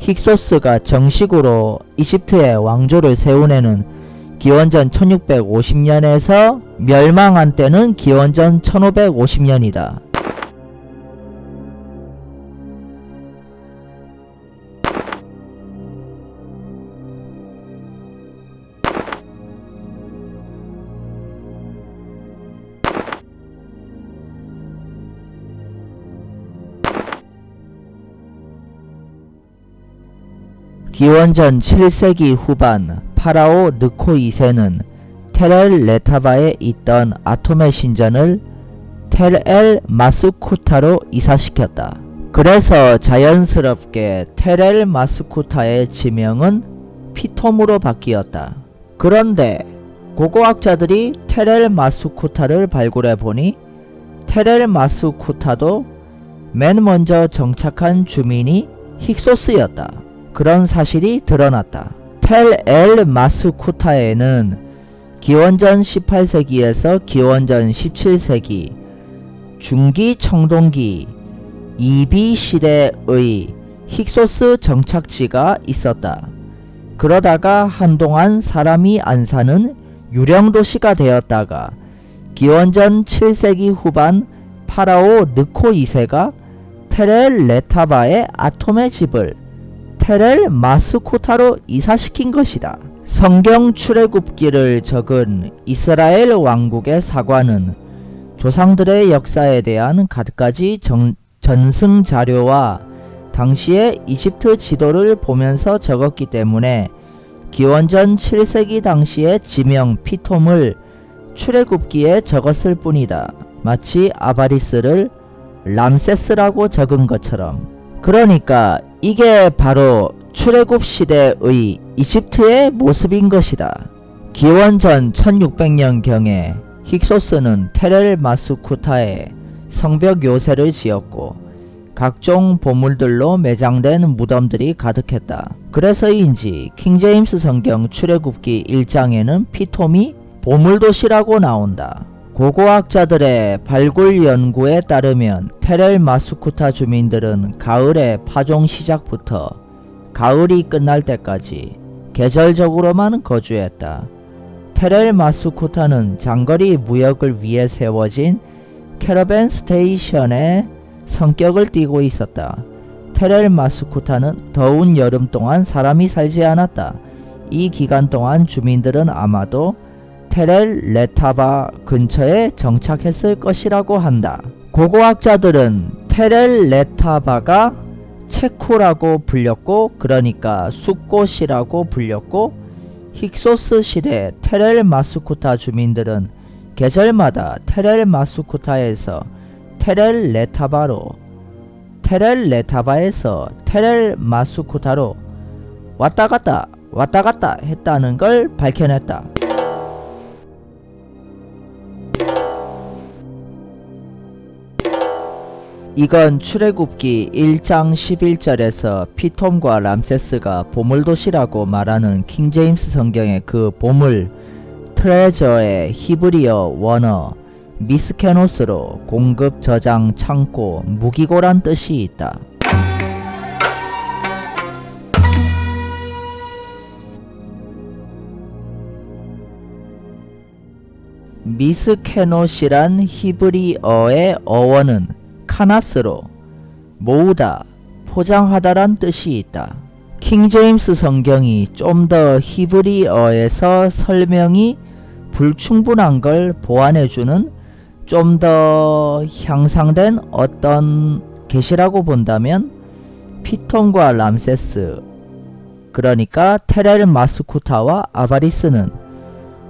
힉소스가 정식으로 이집트의 왕조를 세운 해는 기원전 1650년에서 멸망한 때는 기원전 1550년이다. 기원전 7세기 후반 파라오 느코 2세는 텔엘 레타바에 있던 아톰의 신전을 텔엘 마스쿠타로 이사시켰다. 그래서 자연스럽게 텔엘 마스쿠타의 지명은 피톰으로 바뀌었다. 그런데 고고학자들이 텔엘 마스쿠타를 발굴해보니 텔엘 마스쿠타도 맨 먼저 정착한 주민이 힉소스였다. 그런 사실이 드러났다. 텔 마스쿠타에는 기원전 18세기에서 기원전 17세기 중기 청동기 2B 시대의 힉소스 정착지가 있었다. 그러다가 한동안 사람이 안 사는 유령 도시가 되었다가 기원전 7세기 후반 파라오 느코 2세가 테렐 레타바의 아톰의 집을 테렐 마스쿠타로 이사시킨 것이다. 성경 출애굽기를 적은 이스라엘 왕국의 사관은 조상들의 역사에 대한 갖가지 전승 자료와 당시의 이집트 지도를 보면서 적었기 때문에 기원전 7세기 당시의 지명 피톰을 출애굽기에 적었을 뿐이다. 마치 아바리스를 람세스라고 적은 것처럼. 그러니까 이게 바로 출애굽 시대의 이집트의 모습인 것이다. 기원전 1600년경에 힉소스는 테렐 마스쿠타에 성벽 요새를 지었고 각종 보물들로 매장된 무덤들이 가득했다. 그래서인지 킹제임스 성경 출애굽기 1장에는 피톰이 보물도시라고 나온다. 고고학자들의 발굴 연구에 따르면 테렐 마스쿠타 주민들은 가을의 파종 시작부터 가을이 끝날 때까지 계절적으로만 거주했다. 테렐 마스쿠타는 장거리 무역을 위해 세워진 캐러밴 스테이션의 성격을 띠고 있었다. 테렐 마스쿠타는 더운 여름 동안 사람이 살지 않았다. 이 기간 동안 주민들은 아마도 테렐 레타바 근처에 정착했을 것이라고 한다. 고고학자들은 테렐 레타바가 체쿠라고 불렸고, 그러니까 숲곳이라고 불렸고, 힉소스 시대 테렐 마스쿠타 주민들은 계절마다 테렐 마스쿠타에서 테렐 레타바로, 테렐 레타바에서 테렐 마스쿠타로 왔다갔다 했다는 걸 밝혀냈다. 이건 출애굽기 1장 11절에서 피톰과 람세스가 보물도시라고 말하는 킹제임스 성경의 그 보물 트레저의 히브리어 원어 미스케노스로 공급 저장 창고 무기고란 뜻이 있다. 미스케노시란 히브리어의 어원은 카나스로 모으다, 포장하다란 뜻이 있다. 킹제임스 성경이 좀 더 히브리어에서 설명이 불충분한 걸 보완해주는 좀 더 향상된 어떤 계시라고 본다면 피톰과 람세스, 그러니까 테렐 마스쿠타와 아바리스는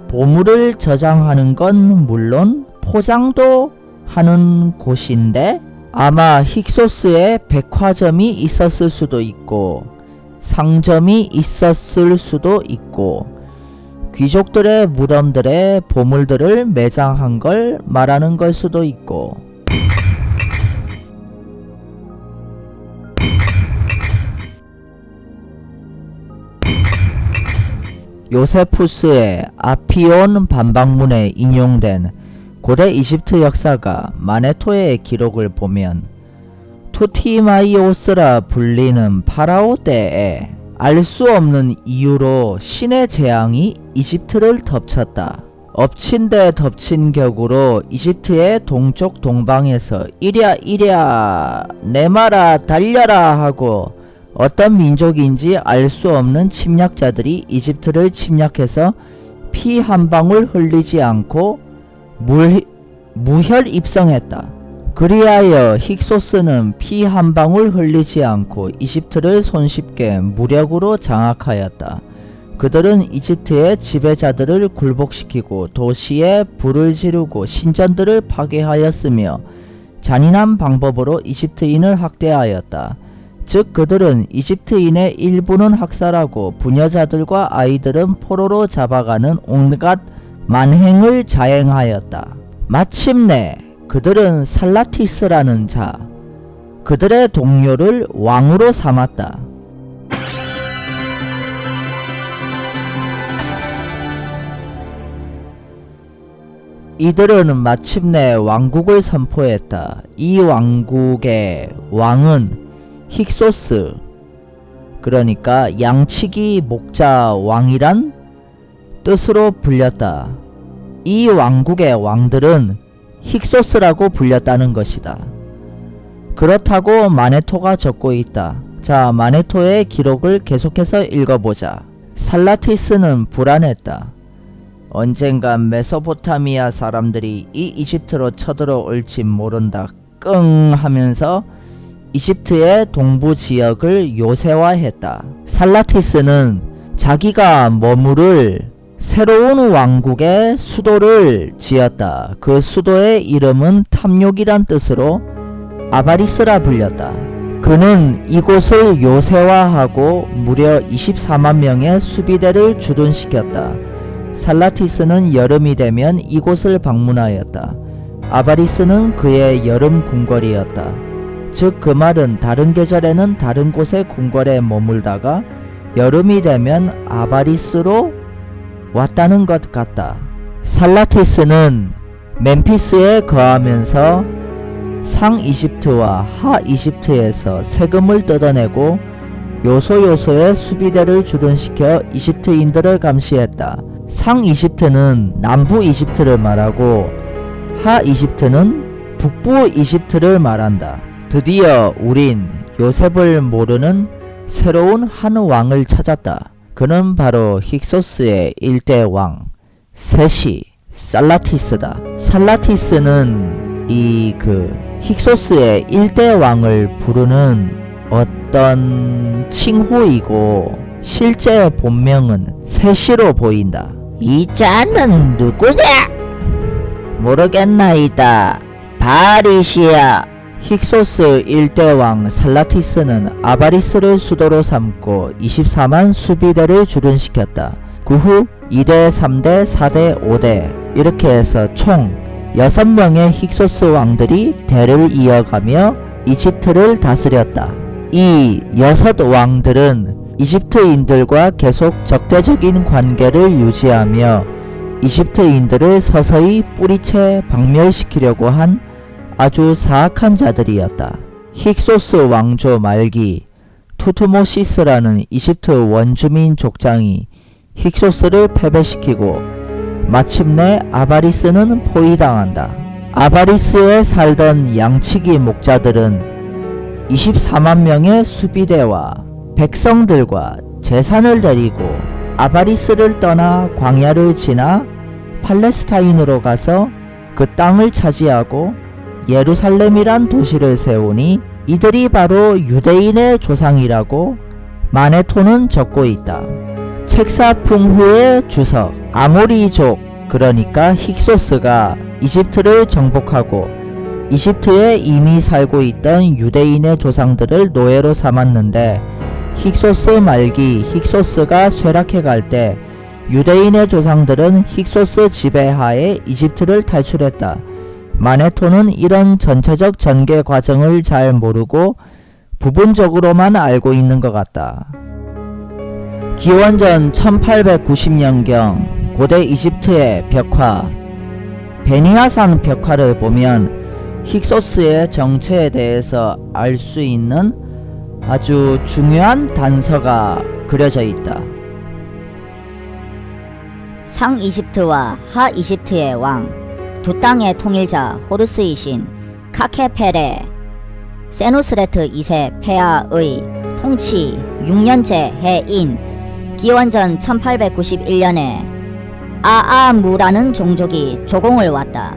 보물을 저장하는 건 물론 포장도 하는 곳인데 아마 힉소스에 백화점이 있었을 수도 있고 상점이 있었을 수도 있고 귀족들의 무덤들의 보물들을 매장한 걸 말하는 걸 수도 있고. 요세푸스의 아피온 반박문에 인용된 고대 이집트 역사가 마네토의 기록을 보면 투티마이오스라 불리는 파라오 때에 알 수 없는 이유로 신의 재앙이 이집트를 덮쳤다. 엎친 데 덮친 격으로 이집트의 동쪽 동방에서 이랴 내마라 달려라 하고 어떤 민족인지 알 수 없는 침략자들이 이집트를 침략해서 피 한 방울 흘리지 않고 무혈 입성했다. 그리하여 힉소스는 피 한 방울 흘리지 않고 이집트를 손쉽게 무력으로 장악하였다. 그들은 이집트의 지배자들을 굴복시키고 도시에 불을 지르고 신전들을 파괴하였으며 잔인한 방법으로 이집트인을 학대하였다. 즉 그들은 이집트인의 일부는 학살하고 부녀자들과 아이들은 포로로 잡아가는 온갖 만행을 자행하였다. 마침내 그들은 살라티스라는 자, 그들의 동료를 왕으로 삼았다. 이들은 마침내 왕국을 선포했다. 이 왕국의 왕은 힉소스, 그러니까 양치기 목자 왕이란 뜻으로 불렸다. 이 왕국의 왕들은 힉소스라고 불렸다는 것이다. 그렇다고 마네토가 적고 있다. 자, 마네토의 기록을 계속해서 읽어보자. 살라티스는 불안했다. 언젠간 메소포타미아 사람들이 이 이집트로 쳐들어올지 모른다. 끙 하면서 이집트의 동부 지역을 요새화했다. 살라티스는 자기가 머무를 새로운 왕국의 수도를 지었다. 그 수도의 이름은 탐욕이란 뜻으로 아바리스라 불렸다. 그는 이곳을 요새화하고 무려 24만 명의 수비대를 주둔시켰다. 살라티스는 여름이 되면 이곳을 방문하였다. 아바리스는 그의 여름 궁궐이었다. 즉 그 말은 다른 계절에는 다른 곳의 궁궐에 머물다가 여름이 되면 아바리스로 왔다는 것 같다. 살라티스는 멤피스에 거하면서 상 이집트와 하 이집트에서 세금을 뜯어내고 요소요소의 수비대를 주둔시켜 이집트인들을 감시했다. 상 이집트는 남부 이집트를 말하고 하 이집트는 북부 이집트를 말한다. 드디어 우린 요셉을 모르는 새로운 한 왕을 찾았다. 그는 바로 힉소스의 일대 왕 셋이 살라티스다. 살라티스는 이 힉소스의 일대 왕을 부르는 어떤 칭호이고 실제 본명은 셋이로 보인다. 이 자는 누구냐? 모르겠나이다. 바리시아. 힉소스 일대왕 살라티스는 아바리스를 수도로 삼고 24만 수비대를 주둔시켰다. 그 후 2대, 3대, 4대, 5대 이렇게 해서 총 6명의 힉소스 왕들이 대를 이어가며 이집트를 다스렸다. 이 6왕들은 이집트인들과 계속 적대적인 관계를 유지하며 이집트인들을 서서히 뿌리채 박멸시키려고 한 아주 사악한 자들이었다. 힉소스 왕조 말기 투트모시스라는 이집트 원주민 족장이 힉소스를 패배시키고 마침내 아바리스는 포위당한다. 아바리스에 살던 양치기 목자들은 24만 명의 수비대와 백성들과 재산을 데리고 아바리스를 떠나 광야를 지나 팔레스타인으로 가서 그 땅을 차지하고 예루살렘이란 도시를 세우니 이들이 바로 유대인의 조상이라고 마네토는 적고 있다. 책사풍 후의 주석 아모리족 그러니까 힉소스가 이집트를 정복하고 이집트에 이미 살고 있던 유대인의 조상들을 노예로 삼았는데 힉소스 말기 힉소스가 쇠락해 갈 때 유대인의 조상들은 힉소스 지배하에 이집트를 탈출했다. 마네토는 이런 전체적 전개 과정을 잘 모르고 부분적으로만 알고 있는 것 같다. 기원전 1890년경 고대 이집트의 벽화 베니아산 벽화를 보면 힉소스의 정체에 대해서 알 수 있는 아주 중요한 단서가 그려져 있다. 상 이집트와 하 이집트의 왕 두 땅의 통일자 호르스이신 카케페레 세누스레트 2세 폐하의 통치 6년째 해인 기원전 1891년에 아아무라는 종족이 조공을 왔다.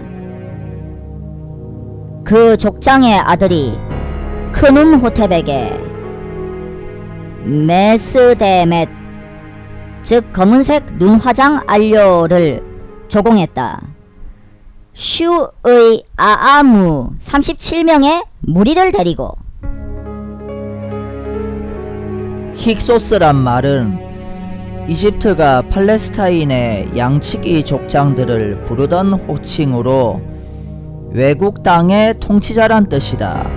그 족장의 아들이 크눔호텝에게 메스데멧 즉 검은색 눈화장 안료를 조공했다. 슈의 아아무 37명의 무리를 데리고 힉소스란 말은 이집트가 팔레스타인의 양치기 족장들을 부르던 호칭으로 외국 땅의 통치자란 뜻이다.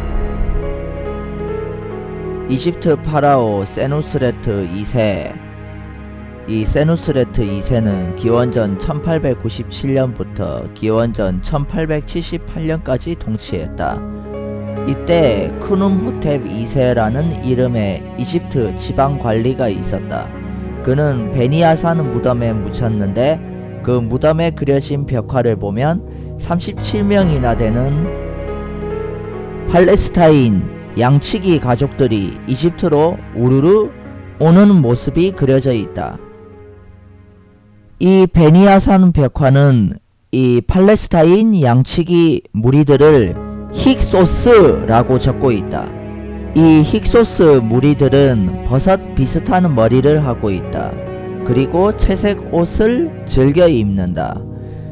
이집트 파라오 세누스레트 2세 이 세누스레트 2세는 기원전 1897년부터 기원전 1878년까지 통치했다. 이때 크눔호텝 2세라는 이름의 이집트 지방관리가 있었다. 그는 베니아산 무덤에 묻혔는데 그 무덤에 그려진 벽화를 보면 37명이나 되는 팔레스타인 양치기 가족들이 이집트로 우르르 오는 모습이 그려져 있다. 이 베니아산 벽화는 이 팔레스타인 양치기 무리들을 힉소스라고 적고 있다. 이 힉소스 무리들은 버섯 비슷한 머리를 하고 있다. 그리고 채색 옷을 즐겨 입는다.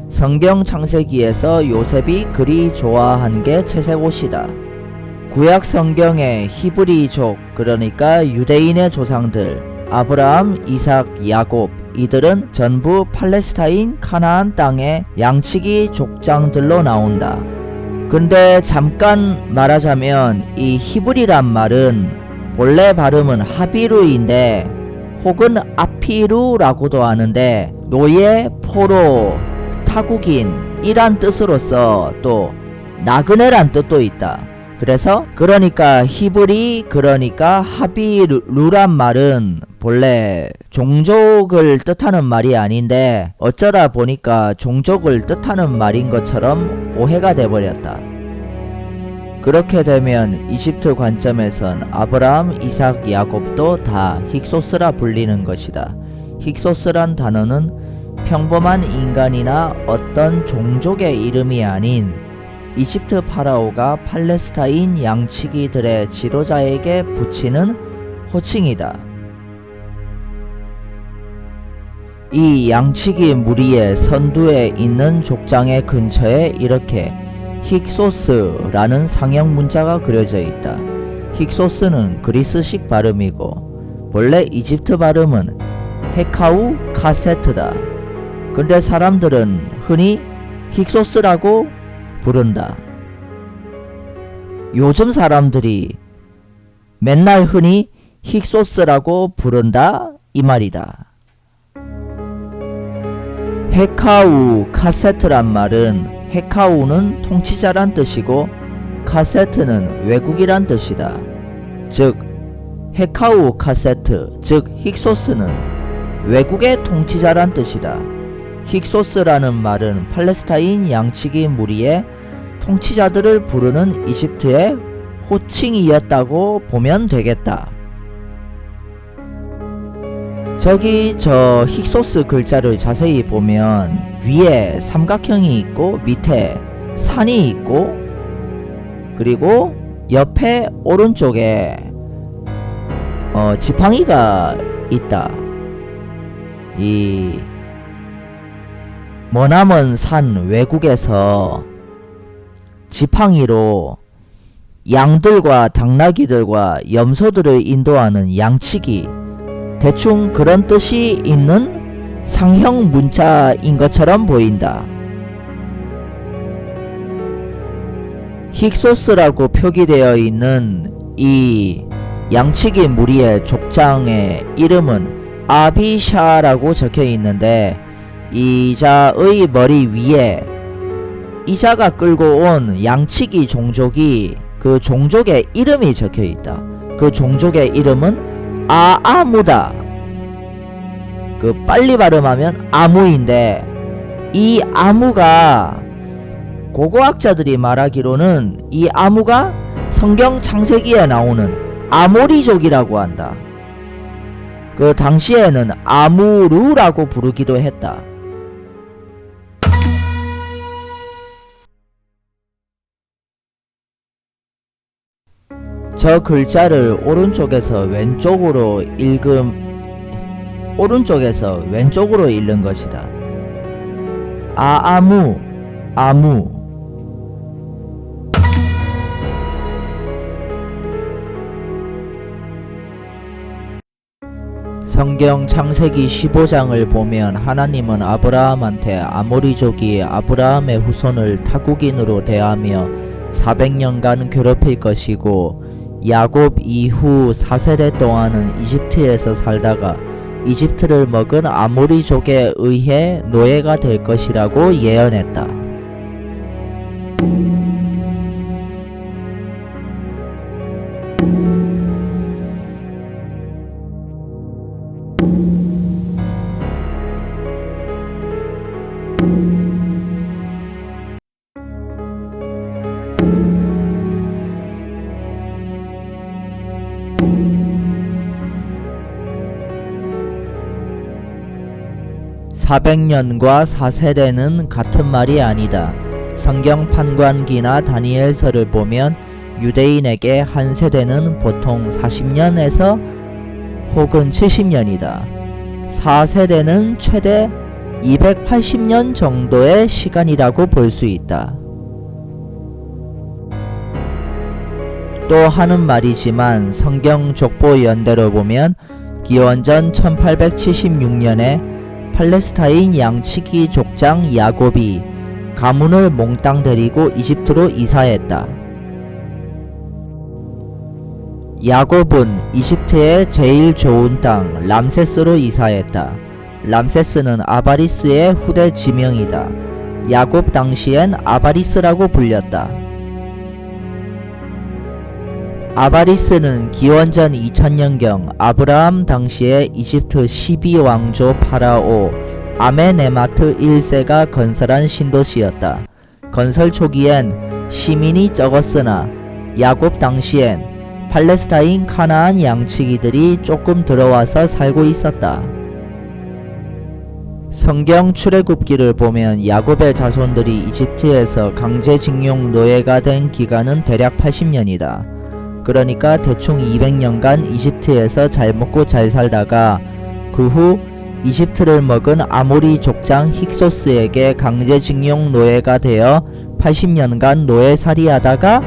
성경 창세기에서 요셉이 그리 좋아한 게 채색 옷이다. 구약 성경의 히브리족, 그러니까 유대인의 조상들 아브라함, 이삭, 야곱, 이들은 전부 팔레스타인 카나안 땅의 양치기 족장들로 나온다. 근데 잠깐 말하자면 이 히브리란 말은 본래 발음은 하비루인데 혹은 아피루라고도 하는데 노예, 포로, 타국인 이란 뜻으로서 또 나그네란 뜻도 있다. 그래서 그러니까 히브리 그러니까 하비루란 말은 본래 종족을 뜻하는 말이 아닌데 어쩌다 보니까 종족을 뜻하는 말인 것처럼 오해가 돼버렸다. 그렇게 되면 이집트 관점에선 아브라함, 이삭, 야곱도 다 힉소스라 불리는 것이다. 힉소스란 단어는 평범한 인간이나 어떤 종족의 이름이 아닌 이집트 파라오가 팔레스타인 양치기들의 지도자에게 붙이는 호칭이다. 이 양치기 무리의 선두에 있는 족장의 근처에 이렇게 힉소스라는 상형 문자가 그려져 있다. 힉소스는 그리스식 발음이고 본래 이집트 발음은 헤카우 카세트다. 근데 사람들은 흔히 힉소스라고 부른다. 요즘 사람들이 맨날 흔히 힉소스라고 부른다 이 말이다. 헤카우 카세트란 말은 헤카우는 통치자란 뜻이고 카세트는 외국이란 뜻이다. 즉 헤카우 카세트 즉 힉소스는 외국의 통치자란 뜻이다. 힉소스라는 말은 팔레스타인 양치기 무리의 통치자들을 부르는 이집트의 호칭이었다고 보면 되겠다. 저기 저 힉소스 글자를 자세히 보면 위에 삼각형이 있고 밑에 산이 있고 그리고 옆에 오른쪽에 지팡이가 있다. 이 머나먼 산 외국에서 지팡이로 양들과 당나귀들과 염소들을 인도하는 양치기 대충 그런 뜻이 있는 상형 문자인 것처럼 보인다. 힉소스라고 표기되어 있는 이 양치기 무리의 족장의 이름은 아비샤라고 적혀 있는데 이자의 머리 위에 이자가 끌고 온 양치기 종족이 그 종족의 이름이 적혀 있다. 그 종족의 이름은 아아무다. 그 빨리 발음하면 아무인데 이 아무가 고고학자들이 말하기로는 이 아무가 성경 창세기에 나오는 아모리족이라고 한다. 그 당시에는 아무루라고 부르기도 했다. 저 글자를 오른쪽에서 왼쪽으로 읽는 것이다. 아아무, 아무. 성경 창세기 15장을 보면 하나님은 아브라함한테 아모리족이 아브라함의 후손을 타국인으로 대하며 400년간 괴롭힐 것이고 야곱 이후 4세대 동안은 이집트에서 살다가 이집트를 먹은 아모리족에 의해 노예가 될 것이라고 예언했다. 400년과 4세대는 같은 말이 아니다. 성경 판관기나 다니엘서를 보면 유대인에게 한 세대는 보통 40년에서 혹은 70년이다. 4세대는 최대 280년 정도의 시간이라고 볼 수 있다. 또 하는 말이지만 성경 족보 연대로 보면 기원전 1876년에 팔레스타인 양치기 족장 야곱이 가문을 몽땅 데리고 이집트로 이사했다. 야곱은 이집트의 제일 좋은 땅 람세스로 이사했다. 람세스는 아바리스의 후대 지명이다. 야곱 당시엔 아바리스라고 불렸다. 아바리스는 기원전 2000년경 아브라함 당시의 이집트 12왕조 파라오 아메네마트 1세가 건설한 신도시였다. 건설 초기엔 시민이 적었으나 야곱 당시엔 팔레스타인 카나안 양치기들이 조금 들어와서 살고 있었다. 성경 출애굽기를 보면 야곱의 자손들이 이집트에서 강제징용 노예가 된 기간은 대략 80년이다. 그러니까 대충 200년간 이집트에서 잘 먹고 잘 살다가 그 후 이집트를 먹은 아모리 족장 힉소스에게 강제징용 노예가 되어 80년간 노예살이하다가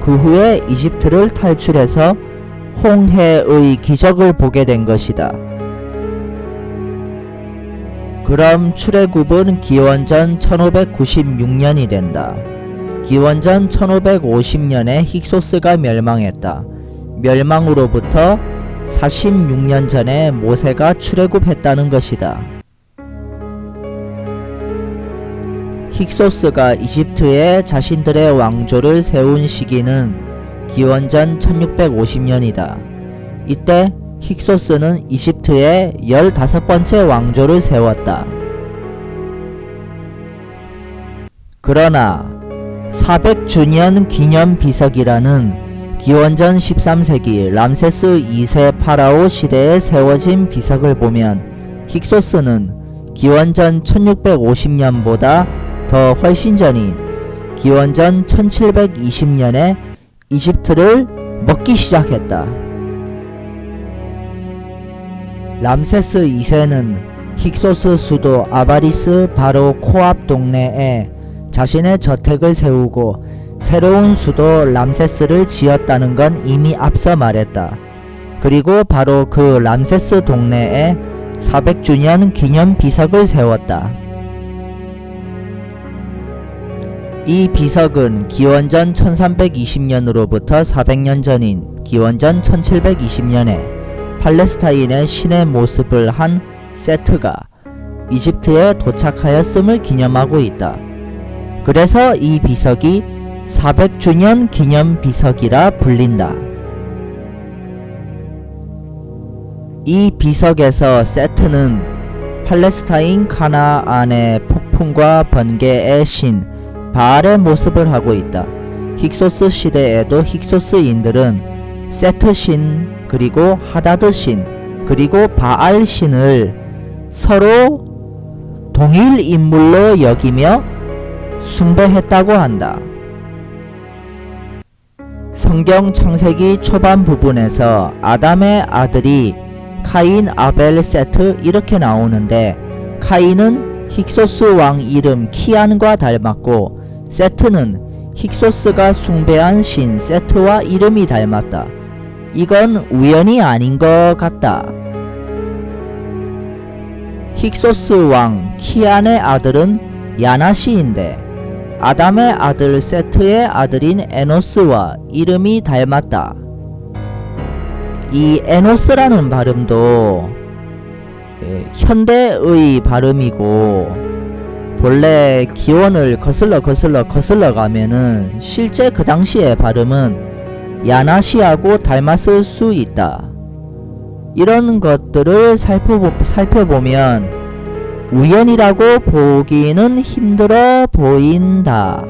그 후에 이집트를 탈출해서 홍해의 기적을 보게 된 것이다. 그럼 출애굽은 기원전 1596년이 된다. 기원전 1550년에 힉소스가 멸망했다. 멸망으로부터 46년 전에 모세가 출애굽했다는 것이다. 힉소스가 이집트에 자신들의 왕조를 세운 시기는 기원전 1650년이다. 이때 힉소스는 이집트에 15번째 왕조를 세웠다. 그러나 400주년 기념 비석이라는 기원전 13세기 람세스 2세 파라오 시대에 세워진 비석을 보면 힉소스는 기원전 1650년보다 더 훨씬 전인 기원전 1720년에 이집트를 먹기 시작했다. 람세스 2세는 힉소스 수도 아바리스 바로 코앞 동네에 자신의 저택을 세우고 새로운 수도 람세스를 지었다는 건 이미 앞서 말했다. 그리고 바로 그 람세스 동네에 400주년 기념 비석을 세웠다. 이 비석은 기원전 1320년으로부터 400년 전인 기원전 1720년에 팔레스타인의 신의 모습을 한 세트가 이집트에 도착하였음을 기념하고 있다. 그래서 이 비석이 400주년 기념 비석이라 불린다. 이 비석에서 세트는 팔레스타인 카나안의 폭풍과 번개의 신 바알의 모습을 하고 있다. 힉소스 시대에도 힉소스인들은 세트 신 그리고 하다드 신 그리고 바알 신을 서로 동일 인물로 여기며 숭배했다고 한다. 성경 창세기 초반 부분에서 아담의 아들이 카인, 아벨, 세트 이렇게 나오는데 카인은 힉소스 왕 이름 키안과 닮았고 세트는 힉소스가 숭배한 신 세트와 이름이 닮았다. 이건 우연이 아닌 것 같다. 힉소스 왕 키안의 아들은 야나시인데 아담의 아들 세트의 아들인 에노스와 이름이 닮았다. 이 에노스라는 발음도 현대의 발음이고 본래 기원을 거슬러 가면은 실제 그 당시의 발음은 야나시하고 닮았을 수 있다. 이런 것들을 살펴보면 우연이라고 보기는 힘들어 보인다.